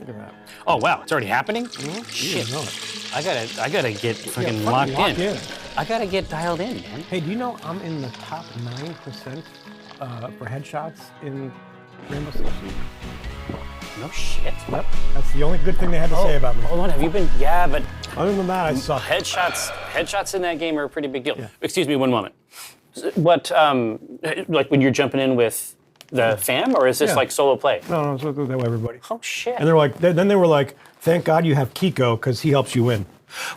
at that. Oh wow, it's already happening? Mm-hmm. Shit. Know it. I gotta get fucking locked in. I gotta get dialed in, man. Hey, do you know I'm in the top 9% for headshots in Rainbow Six Siege? No shit. Yep. That's the only good thing they had to say about me. Hold on, have you been? Yeah, but other than that, I suck. Headshots in that game are a pretty big deal. Yeah. Excuse me, one moment. What, like when you're jumping in with the fam, or is this like solo play? No, it's that way, everybody. Oh shit. And they're like, then they were like, thank God you have Kiko because he helps you win.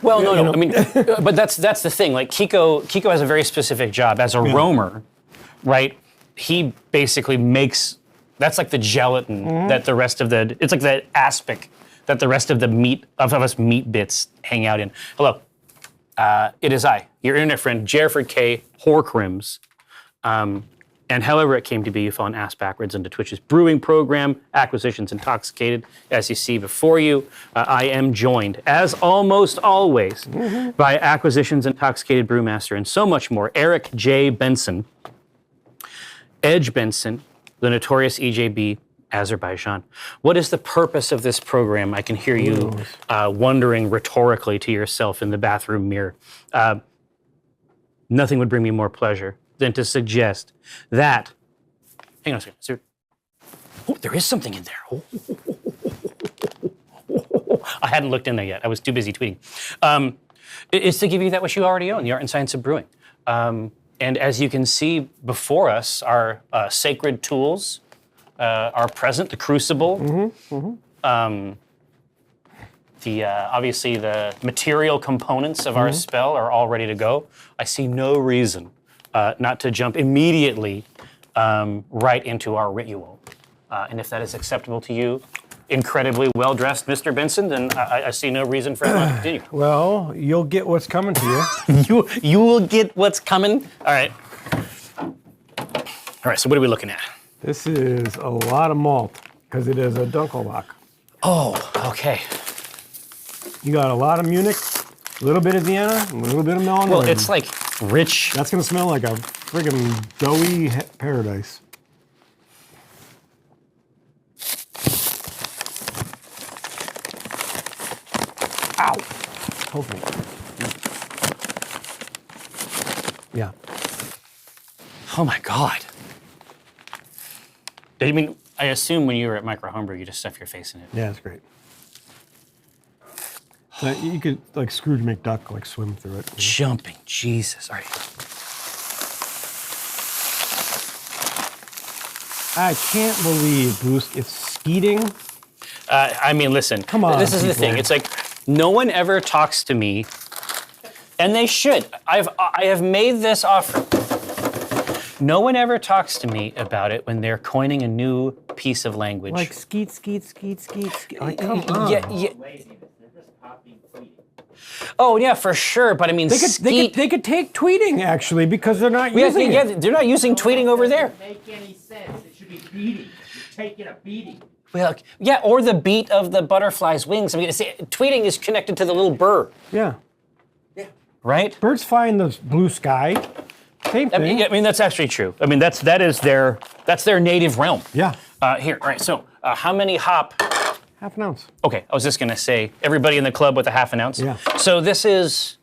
Well, no. I mean, but that's the thing. Like Kiko has a very specific job as a roamer, right? He basically makes. That's like the gelatin that the rest of the. It's like the aspic that the rest of the meat of us meat bits hang out in. Hello, it is I, your internet friend, Jerford K. Horcrims. And however it came to be, you fell an ass backwards into Twitch's brewing program, Acquisitions Intoxicated. As you see before you, I am joined, as almost always, by Acquisitions Intoxicated Brewmaster and so much more, Eric J. Benson, Edge Benson, the notorious EJB, Azerbaijan. What is the purpose of this program? I can hear you wondering rhetorically to yourself in the bathroom mirror. Nothing would bring me more pleasure than to suggest that. Hang on a second. Oh, there is something in there. I hadn't looked in there yet. I was too busy tweeting. It's to give you that which you already own, the art and science of brewing. And as you can see before us, our sacred tools are present. The crucible. Obviously the material components of our spell are all ready to go. I see no reason not to jump immediately right into our ritual. And if that is acceptable to you, incredibly well-dressed Mr. Benson, then I see no reason for everyone to continue. Well, you'll get what's coming to you. You will get what's coming? All right. All right, so what are we looking at? This is a lot of malt, because it is a Dunkelbock. Oh, okay. You got a lot of Munich, a little bit of Vienna, a little bit of Melon. Well, it's like rich. That's gonna smell like a friggin' doughy paradise. Ow! Hopefully. Yeah. Oh my God. I mean, I assume when you were at Micro Homebrew, you just stuff your face in it. Yeah, it's great. So you could, like Scrooge McDuck, like swim through it. Jumping, Jesus. All right. I can't believe, Bruce, it's skeeting. I mean, listen. Come on, this is the thing. It's like no one ever talks to me, and they should. I have made this offer. No one ever talks to me about it when they're coining a new piece of language. Like skeet, skeet, skeet, skeet, skeet. Like, come on. Yeah. Oh yeah, for sure. But I mean, they could take tweeting actually because they're not using it. Yeah, they're not using tweeting over there. It doesn't make any sense. It should be beating. You're taking a beating. Well, yeah, or the beat of the butterfly's wings. I mean, tweeting is connected to the little burr. Yeah. Yeah. Right? Birds fly in the blue sky. Same thing. I mean, that's actually true. I mean, that's their native realm. Yeah. Here, all right. So, how many hop? Half an ounce. Okay, I was just gonna say everybody in the club with a half an ounce. Yeah. So this is,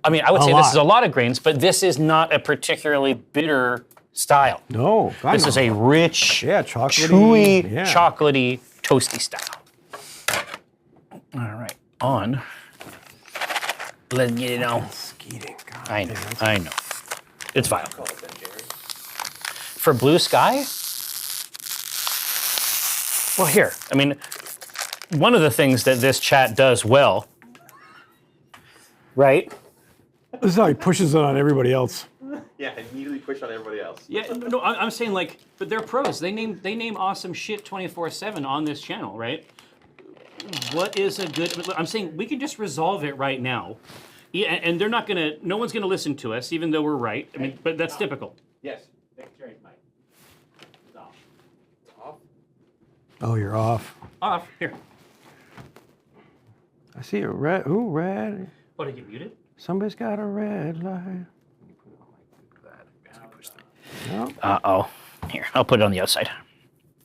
I mean, I would say this is a lot of grains, but this is not a particularly bitter style. No. This is a rich, chocolatey, chewy, chocolatey, toasty style. All right, on. Let's get it on. Skeeting. God, I know. It's vile. For blue sky? Well, here, I mean, one of the things that this chat does well, right? This is how he pushes it on everybody else. Yeah, immediately push on everybody else. Yeah, no, I'm saying like, but they're pros. They name awesome shit 24/7 on this channel, right? What is a good? I'm saying we can just resolve it right now, and they're not gonna. No one's gonna listen to us, even though we're right. I mean, but that's typical. Yes. Oh, you're off. Off here. I see a red. Ooh, red. What, did you get muted? Somebody's got a red light. Yep. Uh-oh. Here, I'll put it on the outside.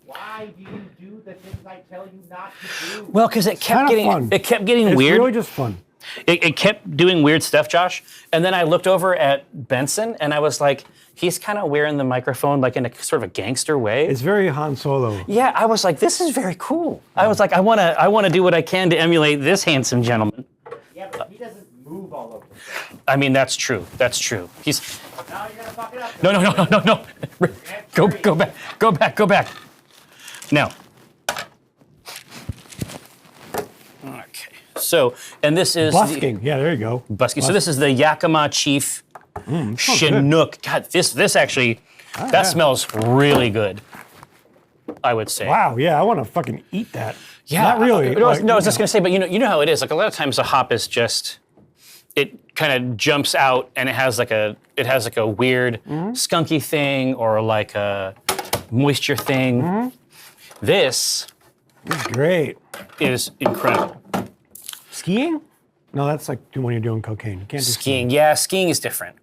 Why Why do you do the things I tell you not to do? Well, because it kept kinda fun. getting It's weird. really just fun. It kept doing weird stuff, Josh. And then I looked over at Benson, and I was like, he's kind of wearing the microphone like in a sort of a gangster way. It's very Han Solo. Yeah, I was like, this is very cool. I was like, I wanna do what I can to emulate this handsome gentleman. Yeah, but he doesn't move all over the place. I mean, that's true. That's true. He's Now you're gonna fuck it up. no. Go back. Now. Okay. So, and this is Busking. Yeah, there you go. Busking. So this is the Yakima Chief Chinook. God, this actually, that smells really good. I would say. Wow, yeah, I want to fucking eat that. Yeah. Not really. No, I was just gonna say, but you know how it is. Like a lot of times, a hop is just, it kind of jumps out and it has like a weird skunky thing or like a moisture thing. This It's great. is incredible. Skiing? No, that's like when you're doing cocaine. You can't do Skiing, yeah, skiing is different.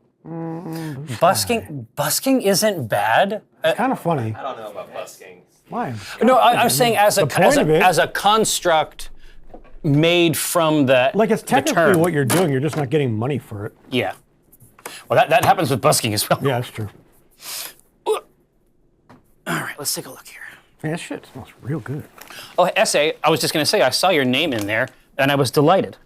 Busking isn't bad. It's kind of funny. I don't know about busking. Why? No, I'm saying as point of it- a construct made from the Like it's the technically term. what you're doing. You're just not getting money for it. Yeah. Well, that happens with busking as well. Yeah, that's true. All right, let's take a look here. Man, that shit smells real good. Oh, essay. I was just gonna say I saw your name in there, and I was delighted.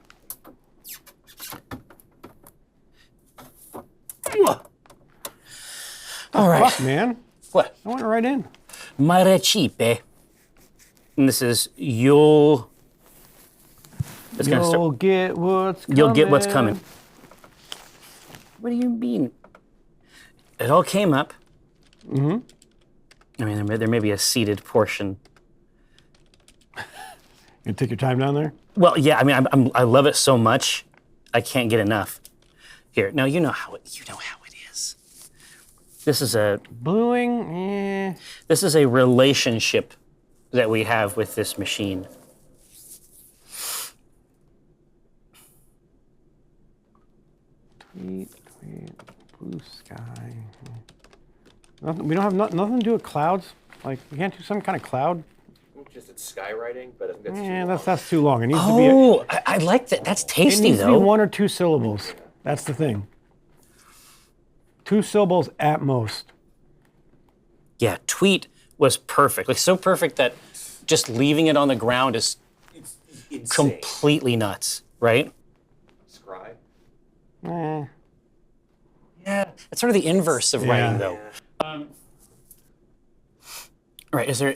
All right. Fuck, man. What? I went right in. Mare Cipe. And this is you'll. It's gonna You'll start. get what's coming. You'll get what's coming. What do you mean? It all came up. I mean, there may be a seated portion. You take your time down there? Well, yeah. I mean, I love it so much, I can't get enough. Here, now you know how it is. This is a Bluing? This is a relationship that we have with this machine. Tweet, blue sky. Nothing, we don't have nothing to do with clouds? Like, we can't do some kind of cloud? Just it's skywriting, but I think that's Yeah, too that's too long. It needs to Oh, I like that. That's be, tasty, it needs to be though. 1 or 2 syllables. That's the thing. 2 syllables at most. Yeah, tweet was perfect. Like, so perfect that just leaving it on the ground is insane. completely nuts, right? Scribe. Eh. Yeah. It's sort of the inverse of writing, though. Right, is there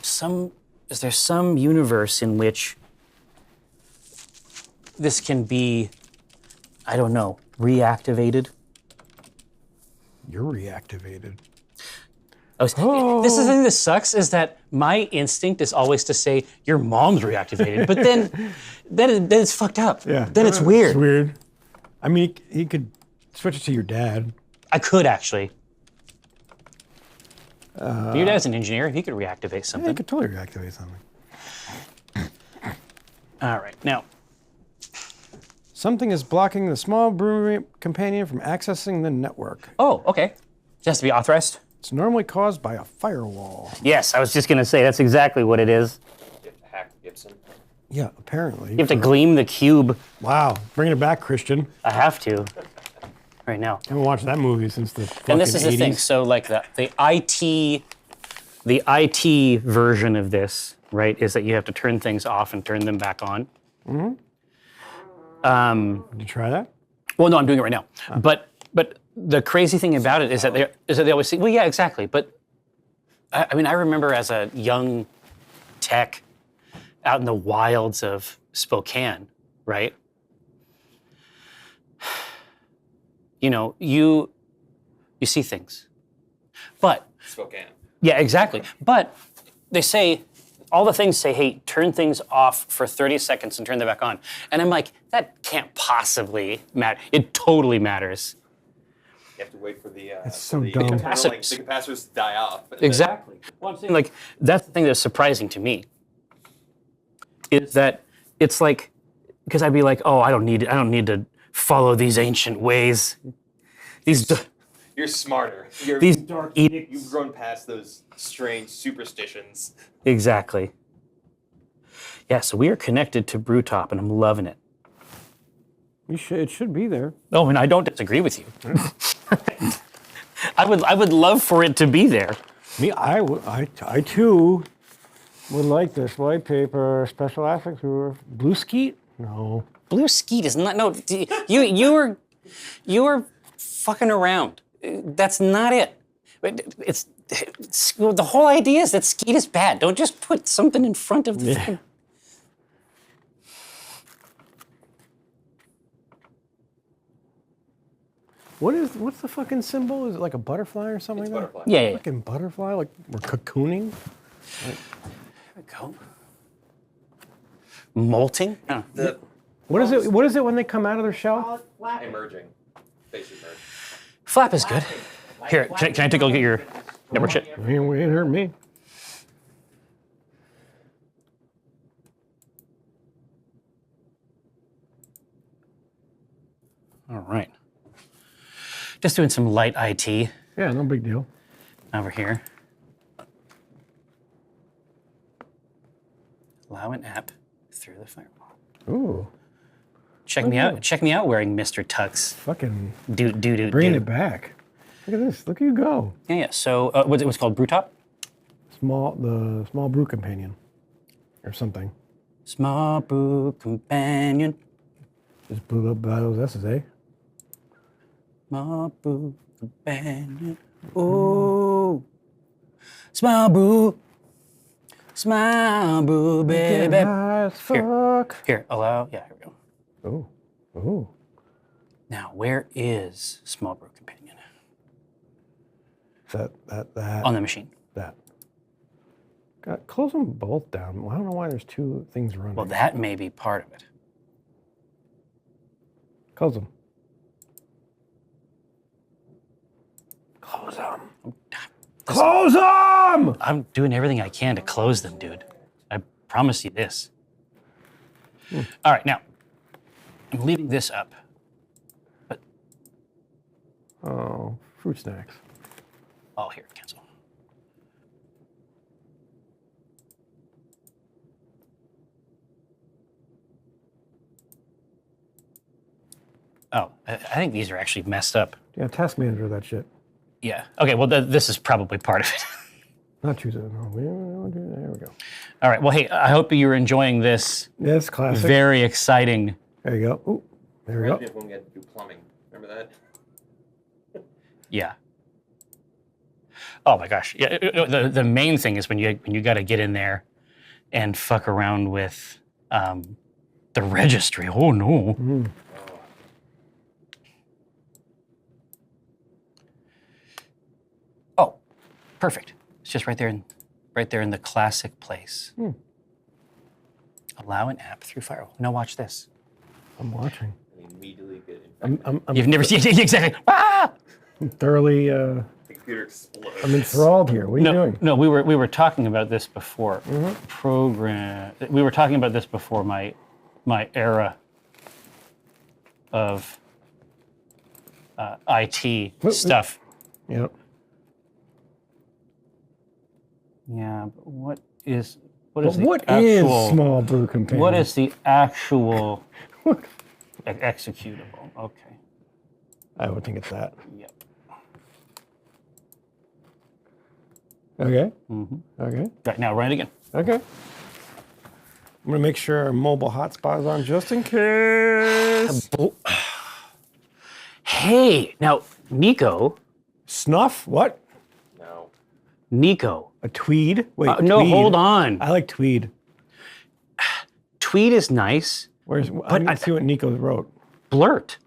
some universe in which this can be, I don't know, reactivated? You're reactivated. This is the thing that sucks is that my instinct is always to say your mom's reactivated, but then it's fucked up. Yeah. Then it's weird. It's weird. I mean, he could switch it to your dad. I could actually. Your dad's an engineer. He could reactivate Yeah, he something. could totally reactivate something. All right, now. Something is blocking the small brewery companion from accessing the network. Oh, okay. It has to be authorized. It's normally caused by a firewall. Yes, I was just gonna say that's exactly what it is. You have to hack Gibson. Yeah, apparently. You have to gleam the cube. Wow, bringing it back, Christian. I have to. Right now. I haven't watched that movie since the fucking And this is the 80s. thing. So like the IT version of this, right, is that you have to turn things off and turn them back on. Did you try that? Well, no, I'm doing it right now. But the crazy thing about it is that they always say, well, yeah, exactly. But I mean, I remember as a young tech out in the wilds of Spokane, right? You know, you see things. But Spokane. yeah, exactly. But they say, all the things say, hey, turn things off for 30 seconds and turn them back on. And I'm like, that can't possibly matter. It totally matters. You have to wait for the so the dumb. capacitors. The capacitors to die off. Exactly. Well, I'm saying, like, that's the thing that's surprising to me. Is that it's like, because I'd be like, oh, I don't need to follow these ancient ways. You're smarter. You're These Dark edicts. You've grown past those strange superstitions. Exactly. Yeah, so we are connected to Brewtop, and I'm loving it. It should be there. Oh, and I don't disagree with you. I would love for it to be there. I too would like this white paper special aspects brewer. Blue skeet? No. Blue skeet is not. No, you were fucking around. That's not it. It's the whole idea is that skeet is bad. Don't just put something in front of the thing. What's the fucking symbol? Is it like a butterfly or something It's like butterfly. Yeah, yeah. that? Fucking butterfly? Like we're cocooning? There we go. Molting? Oh. The What is it? What is it when they come out of their shell? Flapping. emerging. Face emerge. Flap is good. Like Here, can I take a look at your number shit? It ain't hurt me. All right. Just doing some light IT Yeah, no big deal. over here. Allow an app through the firewall. Ooh, Check me out. Check me out wearing Mr. Tux. fucking Do. bring it back. Look at this. Look at you go. Yeah. So what's called Brewtop? The small brew companion, or something. Small brew companion. Just blew up by those S's, eh? Small brew companion. Ooh. Small brew. Small brew, baby. High as fuck. Here, allow. Yeah, here we go. Ooh. Now, where is Small Brew Companion? That. On the machine. That. God, close them both down. Well, I don't know why there's two things running. Well, that may be part of it. Close them. Close them. Close them! I'm doing everything I can to close them, dude. I promise you this. All right, now, I'm leaving this up. But, Oh, fruit snacks. oh, here, cancel. Oh, I think these are actually messed up. Yeah, task manager that shit. Yeah. Okay, well, this is probably part of it. Not choose it. No, we don't do that. There we go. All right, well, hey, I hope you're enjoying this Yes, classic. very exciting. There you go. Ooh, there we go. Imagine if when we had to do plumbing. Remember that? Yeah. Oh my gosh. Yeah. The main thing is when you got to get in there and fuck around with the registry. Oh no. Oh, perfect. It's just right there in the classic place. Allow an app through firewall. Now watch this. I'm watching. And immediately get infected. I'm You've never seen exactly. Ah! thoroughly. The computer explodes. I'm enthralled here. What are you doing? No, we were talking about this before. We were talking about this before my era of IT stuff. Yep. Yeah, but what is But the what is actual small brew companion? what is the actual executable? Okay. I would think it's that. Yep. Okay. Okay. Right now, run it again. Okay. I'm gonna make sure our mobile hotspot is on just in case. Hey, now Nico, Snuff? What? No. Nico. A tweed? Wait. No, tweed. hold on. I like tweed. Tweed is nice. I didn't see what Nico wrote. Blurt.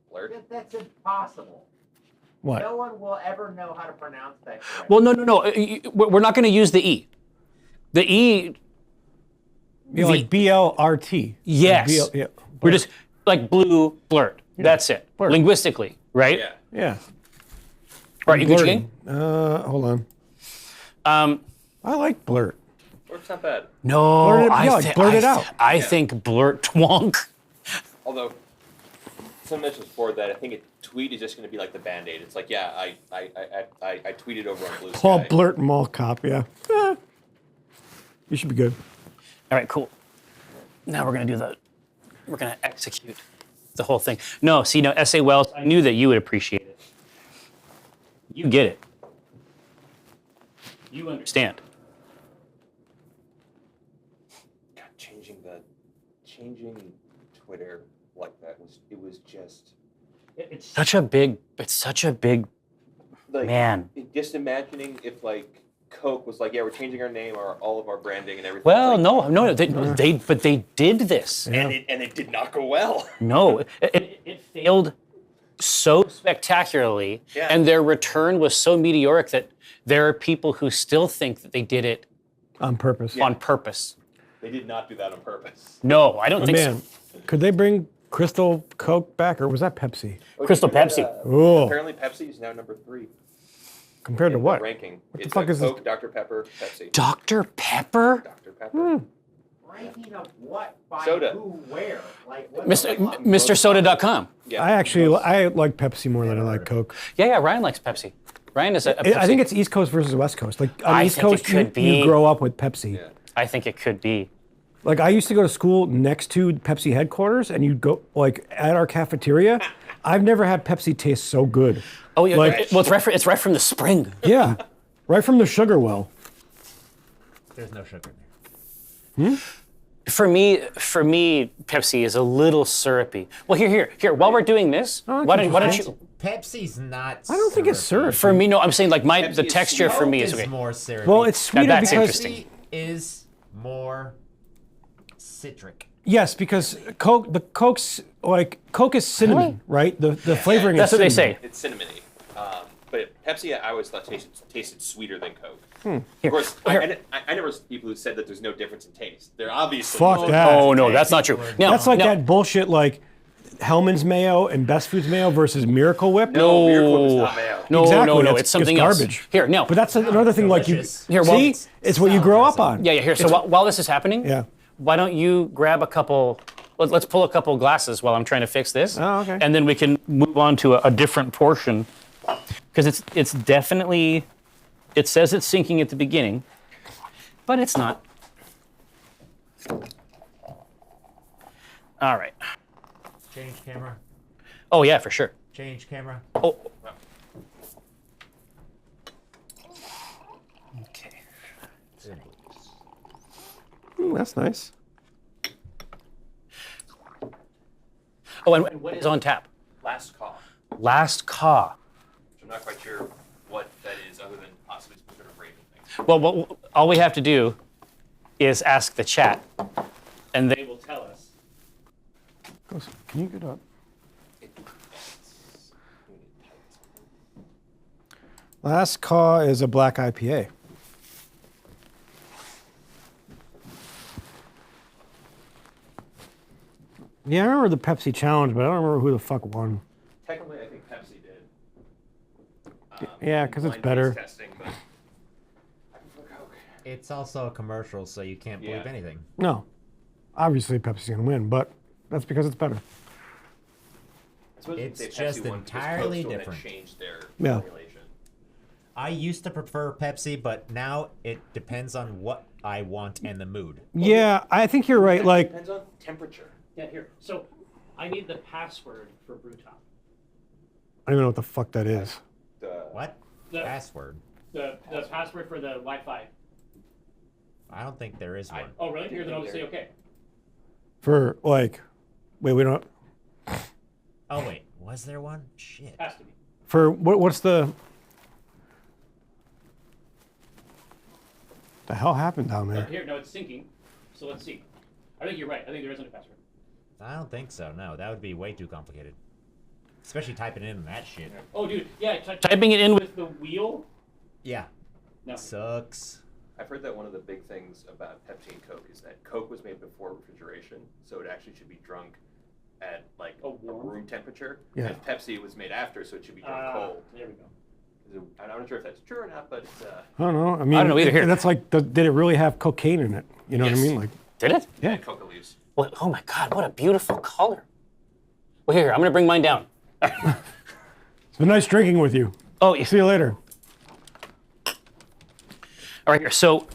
Blurt? That's impossible. What? No one will ever know how to pronounce that correctly. Well, no. We're not going to use the E. The E, Like BLRT. yes. Yeah. We're just like blue blurt. That's it. blurt. Linguistically, right? Yeah. Yeah. All right, you good, Blurting. Jane? Hold on. Um, I like blurt. Blurt's not bad. no, Blurt it- yeah, like blurt it out. I think blurt twonk. Although, someone mentioned before that I think a tweet is just going to be like the Band-Aid. It's like, yeah, I tweeted over on Blue Paul Sky. Blurt Mall Cop, yeah. You should be good. All right, cool. Now we're gonna execute the whole thing. No, see, no, S.A. Wells, I knew that you would appreciate it. You get it. You understand. God, changing Twitter like that was just It's such a big like man. Just imagining if like Coke was like, yeah, we're changing our name, all of our branding and everything. Well, like, no, they did this. and it did not go well. No, it failed so spectacularly, Yeah. and their return was so meteoric that there are people who still think that they did it On purpose. on purpose. They did not do that on purpose. No, I don't think Man, so. could they bring Crystal Coke back, or was that Pepsi? Crystal Pepsi. Oh, Apparently, Pepsi is now number 3 compared to in what? the ranking. What the It's fuck is this? Coke, Dr. Pepper, Pepsi. Dr. Pepper? Dr. Pepper. Ranking of what? By Soda. who? Where? Like what? MrSoda.com. Yeah. I like Pepsi more than I like Coke. Yeah, Ryan likes Pepsi. Ryan is a Pepsi. I think it's East Coast versus West Coast. Like on I East think it Coast, could be. you grow up with Pepsi. Yeah. I think it could be. Like I used to go to school next to Pepsi headquarters, and you'd go like at our cafeteria. I've never had Pepsi taste so good. Oh, yeah. Like- Well, it's right from the spring. Yeah, right from the sugar well. There's no sugar in there. For me, Pepsi is a little syrupy. Well, here. While we're doing this, why don't you? Pepsi's not. I don't think it's syrup. For me, no. I'm saying like the Pepsi is texture for me is Coke okay. more syrupy. Well, it's sweeter that's because interesting. Pepsi is more citric. yes, because Coke is cinnamon, right? The flavoring That's is what they cinnamon. say. It's cinnamony. But Pepsi, I always thought tasted sweeter than Coke. Hmm. Of course, Here. I never see people who said that there's no difference in taste. There obviously Fuck is. that. Oh no, that's not true. No, That's like no. that bullshit like Hellman's mayo and Best Foods mayo versus Miracle Whip. No, Miracle Whip is not mayo. No, Exactly, no, it's it's something else. garbage. Here, no. But that's another thing. Like you delicious. Here, well- see, it's what you grow up Salad on. Yeah. Here. So while this is happening, Yeah. why don't you grab a couple? Let's pull a couple glasses while I'm trying to fix this. Oh, okay. And then we can move on to a different portion, because it's definitely. It says it's sinking at the beginning, but it's not. All right. Change camera. Oh yeah, for sure. Change camera. Oh. Okay. That's nice. Oh, and what is on tap? Last call. Last Caw. Which I'm not quite sure what that is, other than possibly some sort of rating thing. Well, all we have to do is ask the chat, and they will tell us. Can you get up? Last Caw is a black IPA. Yeah, I remember the Pepsi challenge, but I don't remember who the fuck won. Technically, I think Pepsi did. Yeah, 'cause it's blind better. taste Testing, but I prefer Coke. It's also a commercial, so you can't believe Yeah. anything. No, obviously Pepsi's gonna win, but that's because it's better. I suppose you could It's say Pepsi just won because entirely Coke's the one that different. changed their Yeah. formulation. I used to prefer Pepsi, but now it depends on what I want and the mood. Yeah, I think you're right. Like, Depends on temperature. Yeah, here. So, I need the password for Brewtop. I don't even know what the fuck that is. What? The- Password. The password for the Wi-Fi. I don't think there is one. Oh, really? Here, then I'll just say okay. For like, wait, we don't. Oh wait, was there one? Shit. Has to be. For what's the hell happened down there? Here, no, it's syncing. So let's see. I think you're right. I think there isn't a password. I don't think so. No, that would be way too complicated. Especially typing in that shit. Oh, dude. Yeah, typing it in with the wheel. Yeah. No. Sucks. I've heard that one of the big things about Pepsi and Coke is that Coke was made before refrigeration, so it actually should be drunk at like a warm? room temperature. Yeah. And Pepsi was made after, so it should be drunk cold. There we go. I'm not sure if that's true or not, but it's I don't know. I mean, I don't know either. Here. That's like, did it really have cocaine in it? You know what I Yes. mean? Like, Did it? yeah. Coca leaves. Well, oh my God, what a beautiful color. Well, here, I'm going to bring mine down. It's been nice drinking with you. Oh, yeah. See you later. All right, here. So,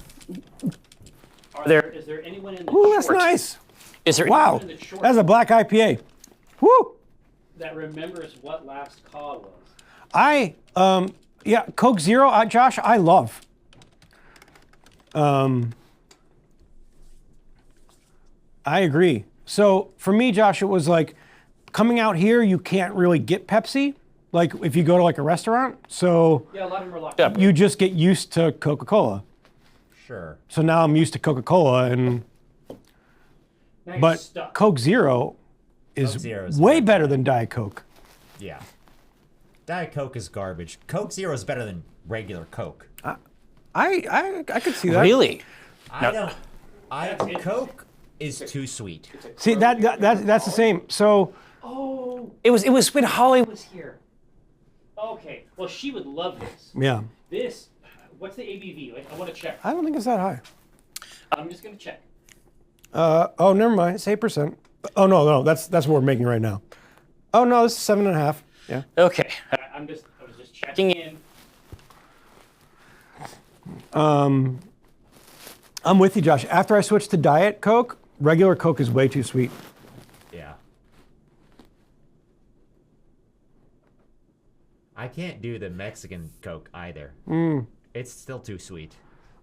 is there anyone in the Ooh, that's short- nice. Is there Wow, anyone in the short that's a black IPA. Woo! that remembers what last call was? Yeah, Coke Zero, Josh, I love. I agree. So for me, Josh, it was like coming out here, you can't really get Pepsi, like if you go to like a restaurant. So Yeah, a lot of them are locked up. you just get used to Coca-Cola. Sure. So now I'm used to Coca-Cola, and Now you're but stuck. Coke Zero is Coke Zero is way good. better than Diet Coke. Yeah. Diet Coke is garbage. Coke Zero is better than regular Coke. I could see that. Really? I don't. Coke is too sweet. See that's the same. So Oh, it was when Holly was here. Okay, well she would love this. yeah, This, what's the ABV? Like, I want to check. I don't think it's that high. I'm just gonna check. Oh, never mind. It's 8%. Oh no, that's what we're making right now. Oh no, this is 7.5. Yeah. Okay, I was just checking in. I'm with you, Josh. After I switched to Diet Coke, regular Coke is way too sweet. Yeah. I can't do the Mexican Coke either. It's still too sweet.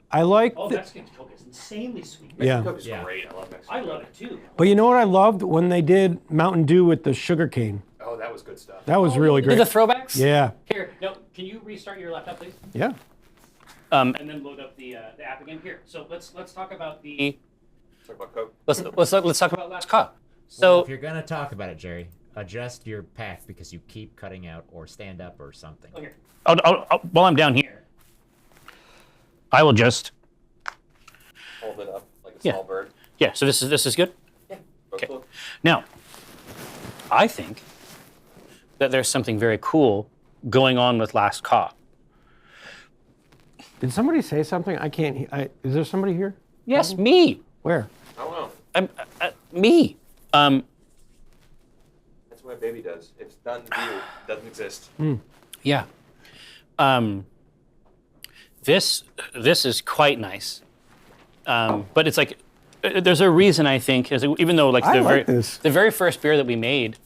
I like, Oh, Mexican Coke is insanely sweet. yeah. Coke is Yeah. great. I love Mexican. I love it too. But you know what I loved when they did Mountain Dew with the sugar cane. Oh, that was good stuff. That was really Do great. the throwbacks? Yeah, Here, no. Can you restart your laptop, please? yeah. And then load up the app again. Here. So let's talk about the Talk about Coke. let's talk about last call. Well, So if you're gonna talk about it, Jerry, adjust your pack because you keep cutting out or stand up or something. okay. While I'm down here, I will just Hold it up like a Yeah. small bird. yeah. So this is good. Okay. Now, I think that there's something very cool going on with Last Call. Did somebody say something? I can't. Is there somebody here? Yes, me. Where? I don't know. Me. That's what my baby does. If it's not in view, it doesn't exist. Yeah. This is quite nice. But it's like there's a reason I think, even though like I like this. the very first beer that we made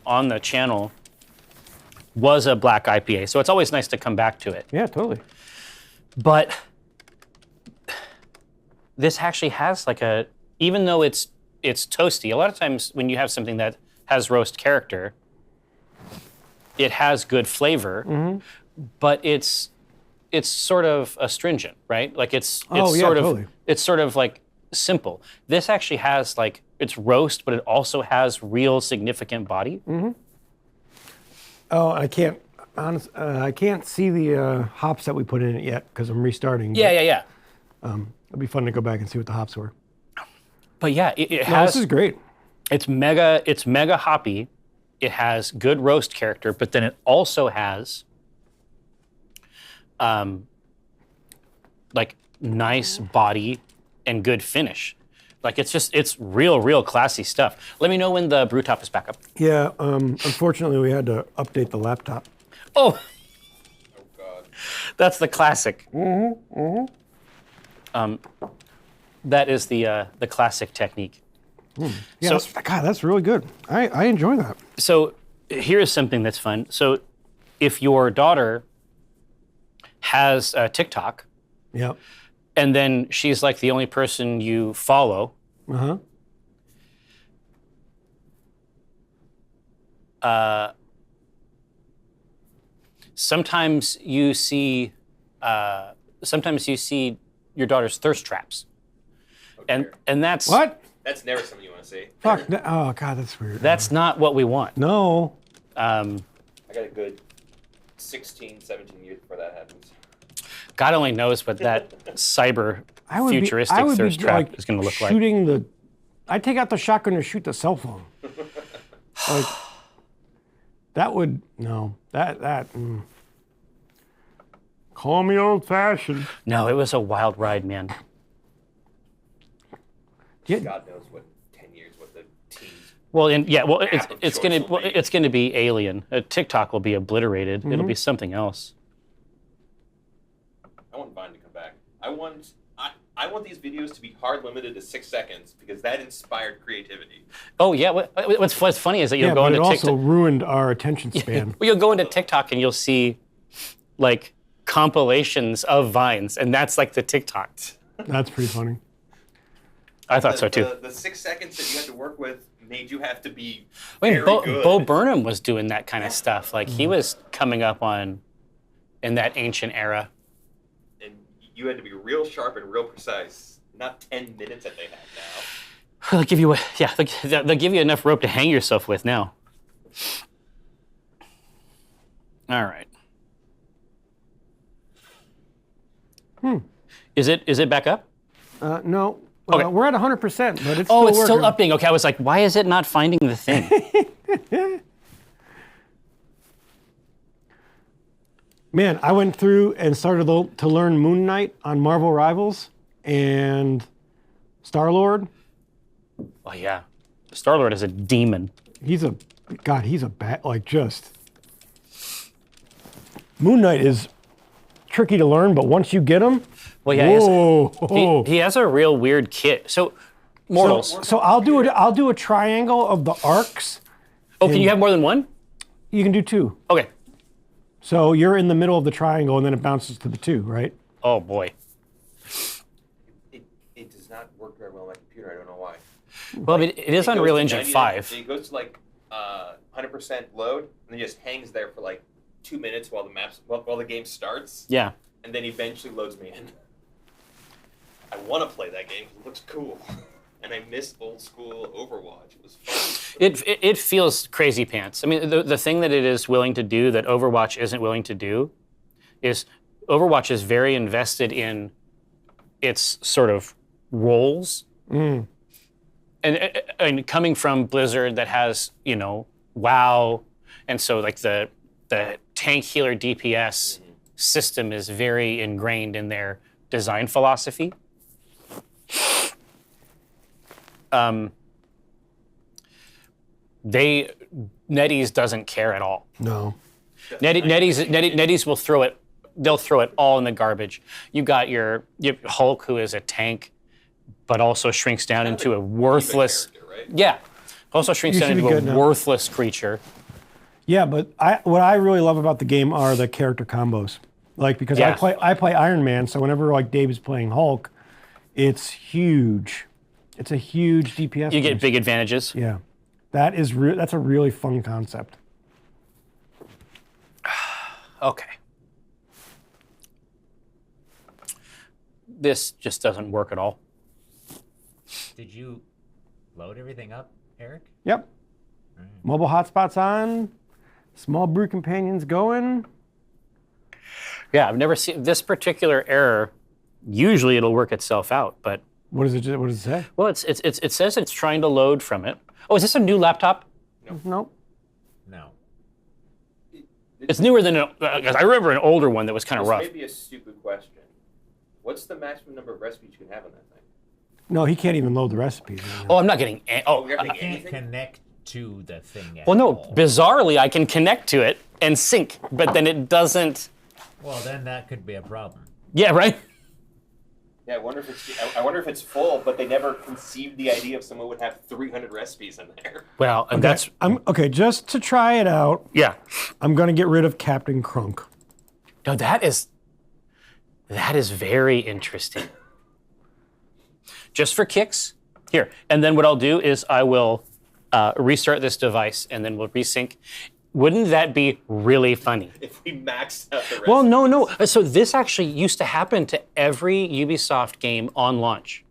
on the channel was a black IPA, so it's always nice to come back to it. Yeah, totally. But this actually has like even though it's toasty, a lot of times when you have something that has roast character, it has good flavor, but it's sort of astringent, right? Like it's totally. it's sort of like simple. This actually has like it's roast, but it also has real significant body. Oh, I can't. I can't see the hops that we put in it yet because I'm restarting. Yeah. It'd be fun to go back and see what the hops were. But yeah, it No, has. this is great. It's mega hoppy. It has good roast character, but then it also has like nice body and good finish. Like it's real classy stuff. Let me know when the brew top is back up. Yeah. Unfortunately, we had to update the laptop. Oh, Oh God. that's the classic. That is the classic technique. Yeah. So- that's really good. I enjoy that. So here's something that's fun. So if your daughter has a TikTok, Yeah. and then she's like the only person you follow, sometimes you see your daughter's thirst traps, Okay. and that's What? That's never something you want to see. Fuck. Oh God, that's weird. that's not what we want. No. I got a good 16, 17 years before that happens. God only knows what that cyber I would futuristic be, I would thirst be trap like is going to look like. shooting the. I'd take out the shotgun to shoot the cell phone. Like that would no that. Call me old fashioned. No, it was a wild ride, man. Yeah. God knows what 10 years, what the teens Well, App of it's choice gonna will be- it's gonna be Alien. TikTok will be obliterated. Mm-hmm. It'll be something else. I want Vine to come back. I want these videos to be hard limited to 6 seconds because that inspired creativity. Oh yeah. What's funny is that you'll Yeah, go but into it TikTok. also ruined our attention span. Well, you'll go into TikTok and you'll see like compilations of vines, and that's like the TikTok. That's pretty funny. I thought so too. The 6 seconds that you had to work with made you have to be I mean, very good. Bo Burnham was doing that kind of stuff. Like he was coming up in that ancient era. And you had to be real sharp and real precise. Not 10 minutes that they have now. They'll give you they'll give you enough rope to hang yourself with now. All right. Is it back up? No. Okay. We're at 100%, but it's Oh, still it's still working. upping. Okay, I was like, why is it not finding the thing? Man, I went through and started to learn Moon Knight on Marvel Rivals and Star-Lord. Oh yeah, Star-Lord is a demon. He's a bad, Moon Knight is tricky to learn, but once you get him, Well, yeah, he has a real weird kit. So, mortals. So I'll do a triangle of the arcs. Oh, can you have more than one? You can do 2. Okay. So you're in the middle of the triangle, and then it bounces to the 2, right? Oh boy. It does not work very well on my computer. I don't know why. Well, I mean, it is It goes Unreal to Engine 99 5. It goes to 100% load, and then just hangs there for 2 minutes while the game starts, Yeah. and then eventually loads me in. I want to play that game because it looks cool, and I miss old school Overwatch. It was fun. It feels crazy pants. I mean, the thing that it is willing to do that Overwatch isn't willing to do is Overwatch is very invested in its sort of roles. And coming from Blizzard that has, WoW, and so like the tank healer DPS system is very ingrained in their design philosophy. NetEase doesn't care at all. No. NetEase will throw it. They'll throw it all in the garbage. You got your Hulk, who is a tank, but also shrinks down into a worthless. Character, right? Yeah, also shrinks You down should be into a good now. worthless creature. Yeah, but what I really love about the game are the character combos. Because Yeah. I play Iron Man, so whenever Dave is playing Hulk, it's huge. It's a huge DPS. You get boost. big advantages. Yeah, that's a really fun concept. Okay. This just doesn't work at all. Did you load everything up, Eric? Yep. Mobile hotspots on. Small brew companions going. Yeah, I've never seen this particular error. Usually it'll work itself out, but What does it say? well, it says it's trying to load from it. Oh, is this a new laptop? Nope. No. It's newer than I remember an older one that was kind of This rough. may be a stupid question. What's the maximum number of recipes you can have on that thing? No, he can't even load the recipes. Oh, I'm not getting. Oh, You're not You getting can't anything? connect to the thing at well, no. all. Bizarrely, I can connect to it and sync, but then it doesn't. Well, then that could be a problem. Yeah, right. Yeah, I wonder if it's full, but they never conceived the idea of someone would have 300 recipes in there. Well, and that's Okay, just to try it out, yeah. I'm gonna get rid of Captain Crunk. No, that is very interesting. Just for kicks, here, and then what I'll do is I will restart this device, and then we'll resync. Wouldn't that be really funny? If we maxed out the recipes. Well, no. So this actually used to happen to every Ubisoft game on launch.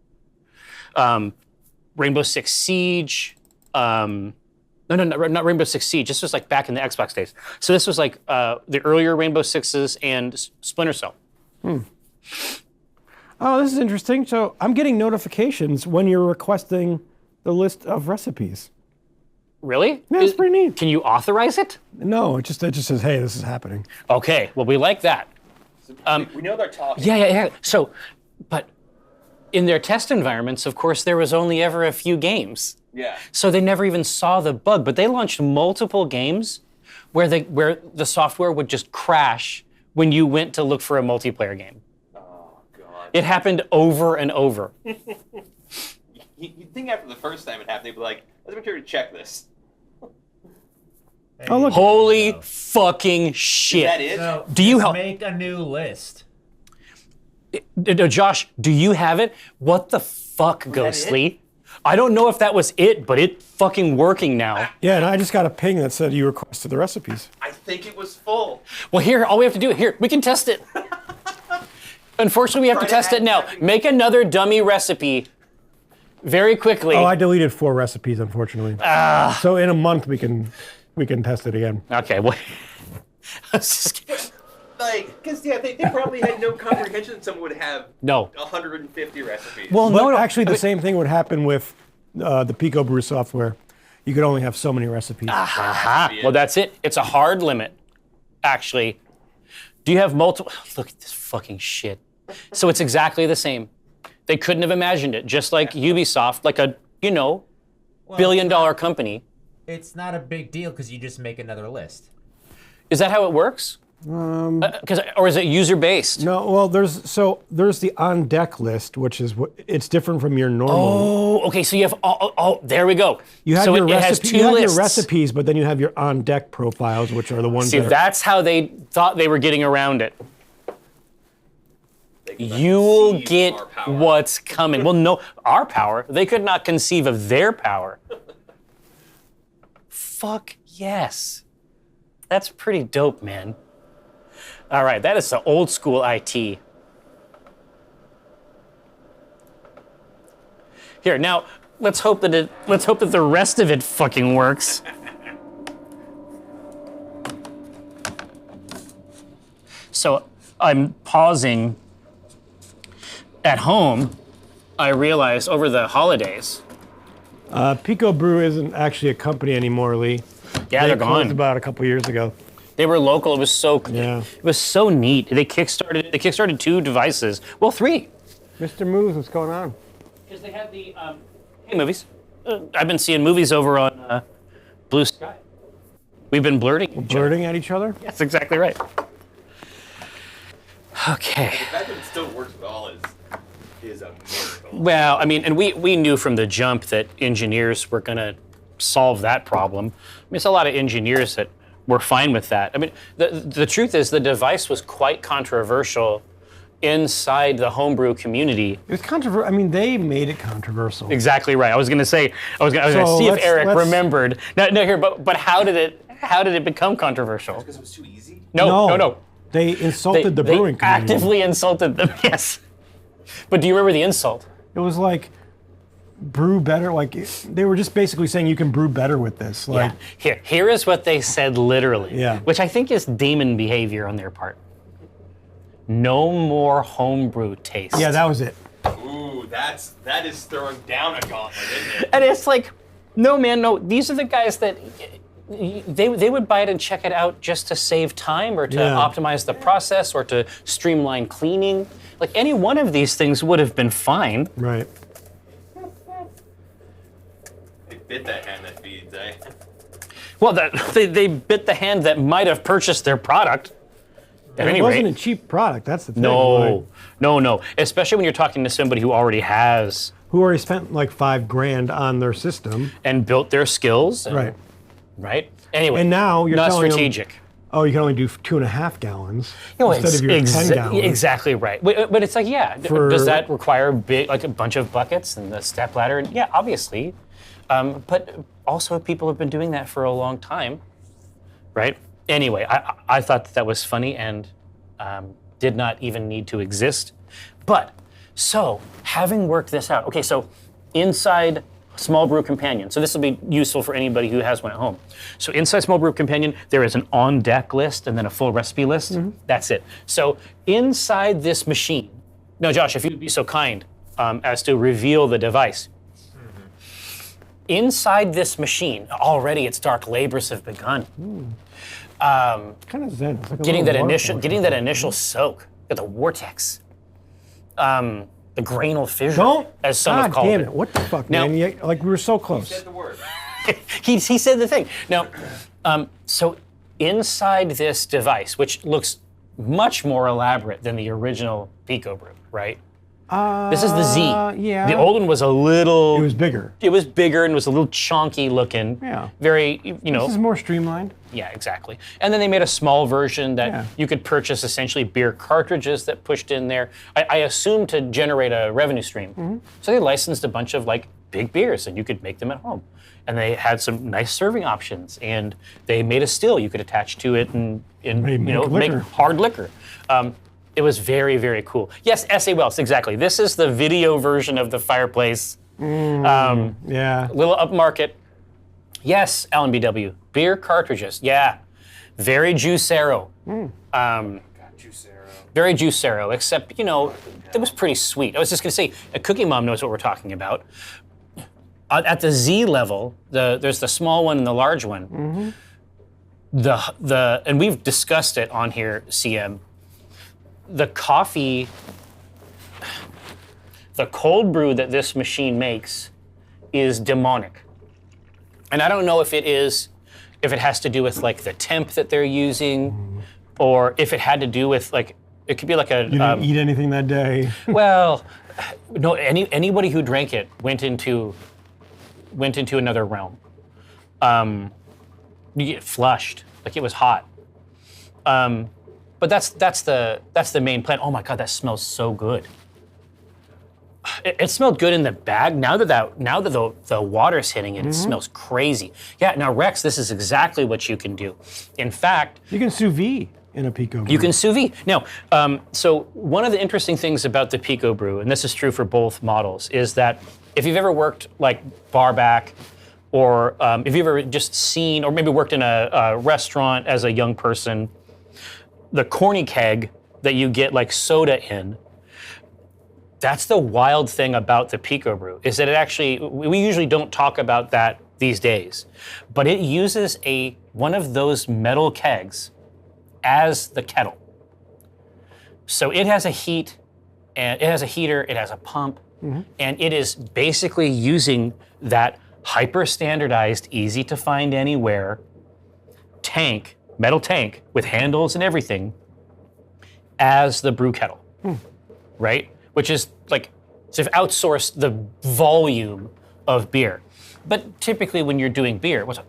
Rainbow Six Siege. No, not Rainbow Six Siege. This was like back in the Xbox days. So this was like the earlier Rainbow Sixes and Splinter Cell. Oh, this is interesting. So I'm getting notifications when you're requesting the list of recipes. Really? Yeah, it's pretty neat. Can you authorize it? No, it just says, hey, this is happening. Okay. Well, we like that. We know they're talking. Yeah. So, but in their test environments, of course, there was only ever a few games. Yeah. So they never even saw the bug, but they launched multiple games where the software would just crash when you went to look for a multiplayer game. Oh God. It happened over and over. You'd think after the first time it happened, they'd be like, let's make sure to check this. Hey, Oh, look. Holy so- fucking shit. Is that it? So Do you just help- make a new list? Josh, do you have it? What the fuck, Ghostly? I don't know if that was it, but it's fucking working now. Yeah, and I just got a ping that said you requested the recipes. I think it was full. Well, here, all we have to do, here, we can test it. Unfortunately, we have to Try to test it add now. something. Make another dummy recipe very quickly. Oh, I deleted 4 recipes, unfortunately. So in a month we can test it again. Okay, well, I was just kidding. Like, because, yeah, they probably had no comprehension someone would have No. 150 recipes. Well, But no, actually, I the mean- same thing would happen with the Pico Brew software. You could only have so many recipes. Aha. Well, that's it. It's a hard limit, actually. Do you have multiple? Look at this fucking shit. So it's exactly the same. They couldn't have imagined it, just like Ubisoft, like a, Well, billion-dollar company. It's not a big deal because you just make another list. Is that how it works? Or is it user-based? No, well, there's the on deck list, which is it's different from your normal. Oh, okay. So you have there we go. You have so your it has recipe, two you have lists. your recipes, but then you have your on deck profiles, which are the ones See, that are, that's how they thought they were getting around it. They could not You will conceive get our power. what's coming. Well, no, our power. They could not conceive of their power. Fuck yes. That's pretty dope, man. All right, that is the old school IT. Here, now let's hope that the rest of it fucking works. So I'm pausing at home. I realized over the holidays. Pico Brew isn't actually a company anymore, Lee. Yeah, they're closed gone. about a couple years ago. They were local. It was so Yeah. it was so neat. They kickstarted 2 devices. Well, 3. Mr. Moves, what's going on? Because they had the hey movies. I've been seeing movies over on Blue Sky. We've been blurting. each other. Blurting at each other? That's exactly right. Okay. The fact that it still works at all is a miracle. Well, I mean, and we knew from the jump that engineers were going to solve that problem. I mean, it's a lot of engineers that were fine with that. I mean, the truth is the device was quite controversial inside the homebrew community. It was controversial. I mean, they made it controversial. Exactly right. I was going to say, I was going to So see if let's- Eric let's- remembered. No, here, but how did it become controversial? Because it was too easy? No. They insulted the brewing community. actively insulted them. Yes. But do you remember the insult? It was like, brew better. Like, they were just basically saying you can brew better with this. Like, Here is what they said literally. Yeah. Which I think is demon behavior on their part. No more homebrew taste. yeah, that was it. Ooh, that is throwing down a gauntlet, isn't it? And it's like, no man, no. These are the guys that they would buy it and check it out just to save time or to Yeah. optimize the process or to streamline cleaning. Like any one of these things would have been fine. Right. They bit that hand that feeds, eh? Well, they bit the hand that might have purchased their product. At any It wasn't rate. a cheap product. That's the thing. No, Like, no. Especially when you're talking to somebody who already has who already spent like $5,000 on their system. and built their skills. and- Right. Right? Anyway. And now you're not telling them, strategic. oh, you can only do 2.5 gallons No, instead of your 10 gallons. Exactly right. But it's like, yeah, For- does that require like a bunch of buckets and the step ladder? And yeah, obviously. But also people have been doing that for a long time, right? Anyway, I thought that was funny and did not even need to exist. But, so, having worked this out, okay, so inside Small Brew Companion, so this will be useful for anybody who has one at home. So inside Small Brew Companion, there is an on-deck list and then a full recipe list. Mm-hmm. That's it. So inside this machine, now Josh, if you'd be so kind as to reveal the device. Inside this machine, already its dark labors have begun. Kind of zen. It's like a Getting little that waterfall. initial soak, at the vortex. the grainal fissure, Don't. as some God have called damn it. it! What the fuck, Now- man? Like we were so close. Said the word. he said the thing. Now, so inside this device, which looks much more elaborate than the original Pico Brew, right? This is the Z. Yeah. The old one was a little. It was bigger. It was bigger and was a little chonky looking. Yeah. Very, This is more streamlined. Yeah, exactly. And then they made a small version that Yeah. you could purchase essentially beer cartridges that pushed in there. I assume to generate a revenue stream. Mm-hmm. So they licensed a bunch of like big beers and you could make them at home. And they had some nice serving options and they made a still you could attach to it and Make make liquor. hard liquor. It was very, very cool. Yes, S.A. Wells, exactly. This is the video version of the fireplace. Yeah. Little upmarket. Yes, Alan BW. Beer cartridges. Yeah. Very Juicero. Very Juicero, except, it was pretty sweet. I was just going to say, a Cookie Mom knows what we're talking about. At the Z level, there's the small one and the large one. And we've discussed it on here, CM. The coffee, the cold brew that this machine makes is demonic. And I don't know if it has to do with like the temp that they're using, or if it had to do with like, it could be like a. You didn't eat anything that day. Well, no. Anybody who drank it went into another realm. You get flushed, like it was hot. But that's the main plan. Oh my God, that smells so good. It smelled good in the bag. Now that the water's hitting it, it smells crazy. Yeah. Now Rex, this is exactly what you can do. In fact, You can sous vide in a Pico Brew. you can sous vide. Now, so one of the interesting things about the Pico Brew, and this is true for both models, is that if you've ever worked like bar back, or if you've ever just seen, or maybe worked in a restaurant as a young person, the corny keg that you get like soda in, that's the wild thing about the Pico Brew, is that it actually, we usually don't talk about that these days, but it uses one of those metal kegs as the kettle. So it has a heat, and it has a heater, it has a pump, and it is basically using that hyper standardized, easy to find anywhere metal tank with handles and everything as the brew kettle, right? Which is like, so they've outsourced the volume of beer. But typically when you're doing beer, what's up?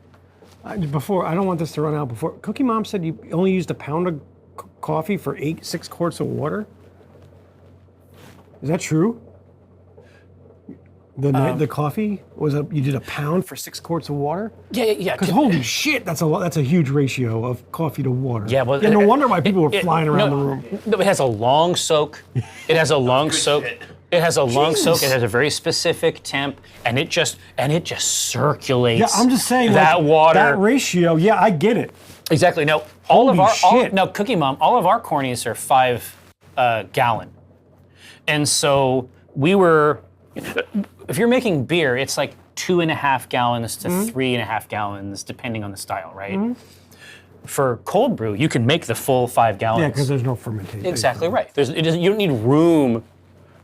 I don't want this to run out before. Cookie Mom said you only used a pound of coffee for 6 quarts of water. Is that true? The coffee you did a pound for 6 quarts of water? Yeah. Because holy shit, that's a huge ratio of coffee to water. Yeah, well, no wonder why people were flying around the room. No, it has a long soak. It has a long soak. shit. It has a long Jeez. soak. It has a very specific temp, and it just circulates. Yeah, I'm just saying that like, water. that ratio. Yeah, I get it. Exactly. Now, Holy shit. now, Cookie Mom, all of our cornies are 5 gallon, and so we were. If you're making beer, it's like 2.5 gallons to 3.5 gallons, depending on the style, right? For cold brew, you can make the full 5 gallons. Yeah, because there's no fermentation. Exactly right. You don't need room,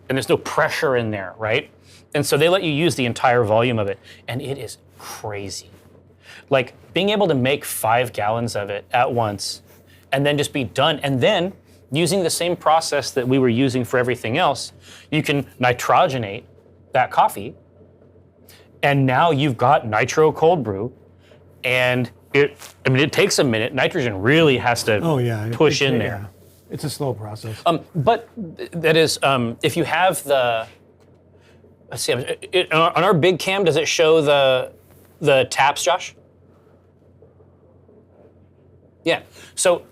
and there's no pressure in there, right? And so they let you use the entire volume of it, and it is crazy. Like being able to make 5 gallons of it at once, and then just be done, and then using the same process that we were using for everything else, you can nitrogenate that coffee, and now you've got nitro cold brew, and it takes a minute. Nitrogen really has to push in there. Yeah. It's a slow process. But that is, if you have let's see, on our big cam, does it show the taps, Josh? Yeah, so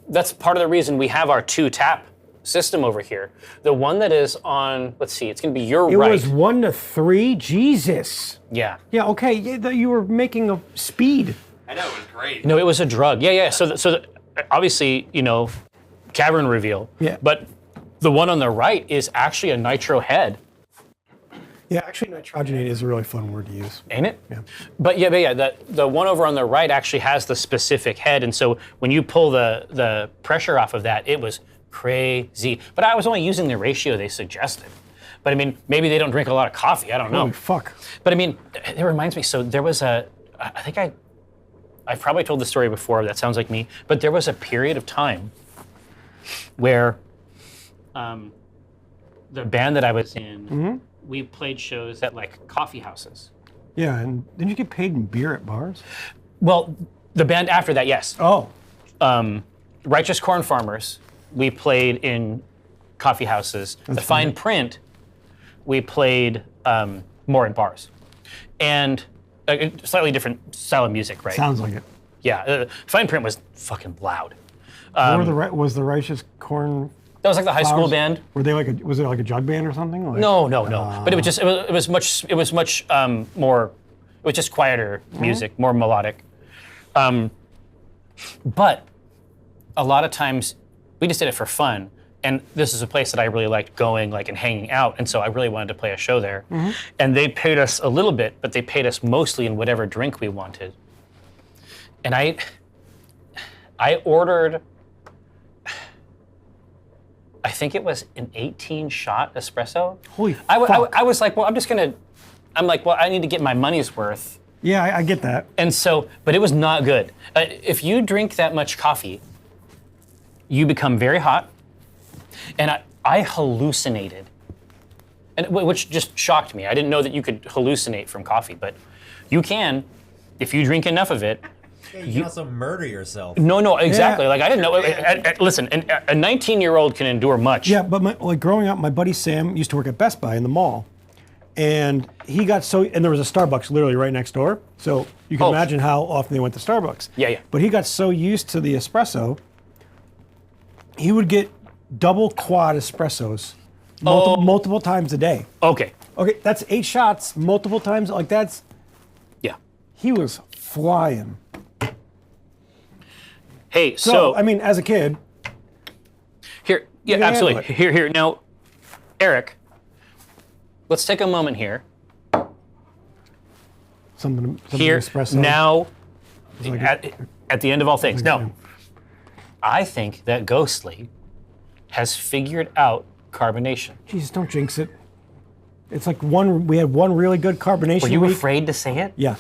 that's part of the reason we have our 2 tap system over here. The one that is on, let's see, it's gonna be your right. It was 1 to 3. Jesus. Yeah. Yeah. Okay. You were making a speed. I know, it was great. No, it was a drug. Yeah. So obviously, cavern reveal. Yeah. But the one on the right is actually a nitro head. Yeah. Actually, nitrogenate is a really fun word to use. Ain't it? Yeah. But the one over on the right actually has the specific head, and so when you pull the pressure off of that, it was crazy. But I was only using the ratio they suggested. But I mean, maybe they don't drink a lot of coffee. I don't know. Holy fuck. But I mean, it reminds me. So there was I think I've probably told the story before. That sounds like me. But there was a period of time where the band that I was in, we played shows at like coffee houses. Yeah, and didn't you get paid in beer at bars? Well, the band after that, yes. Oh. Righteous Corn Farmers, we played in coffee houses. The Fine Print, we played more in bars. And a slightly different style of music, right? Sounds like it. Yeah, Fine Print was fucking loud. Was the Righteous Corn That was like the high school Flowers? band. Were they like was it like a jug band or something? Like, No. But it was much more. It was just quieter music, more melodic. But a lot of times we just did it for fun, and this is a place that I really liked going, like, and hanging out, and so I really wanted to play a show there. And they paid us a little bit, but they paid us mostly in whatever drink we wanted. And I ordered, I think it was an 18-shot espresso. Holy I was like, well, I need to get my money's worth. Yeah, I get that. And so, but it was not good. If you drink that much coffee, you become very hot. And I hallucinated, which just shocked me. I didn't know that you could hallucinate from coffee, but you can if you drink enough of it. Yeah, you can also murder yourself. No, exactly. Yeah. Like, I didn't know. Listen, a 19-year-old can endure much. Yeah, but like growing up, my buddy Sam used to work at Best Buy in the mall, and he got and there was a Starbucks literally right next door, so you can Oh. imagine how often they went to Starbucks. Yeah. But he got so used to the espresso, he would get double quad espressos multiple times a day. Okay. Okay, that's 8 shots multiple times. Like Yeah. he was flying. Hey, So, so I mean, as a kid, here, yeah, can handle absolutely. it. Here. Now, Eric, let's take a moment here. something Here, espresso. now, like at the end of all things. like No, I think that Ghostly has figured out carbonation. Jesus, don't jinx it. It's like we had one really good carbonation Were you week. afraid to say it? Yeah.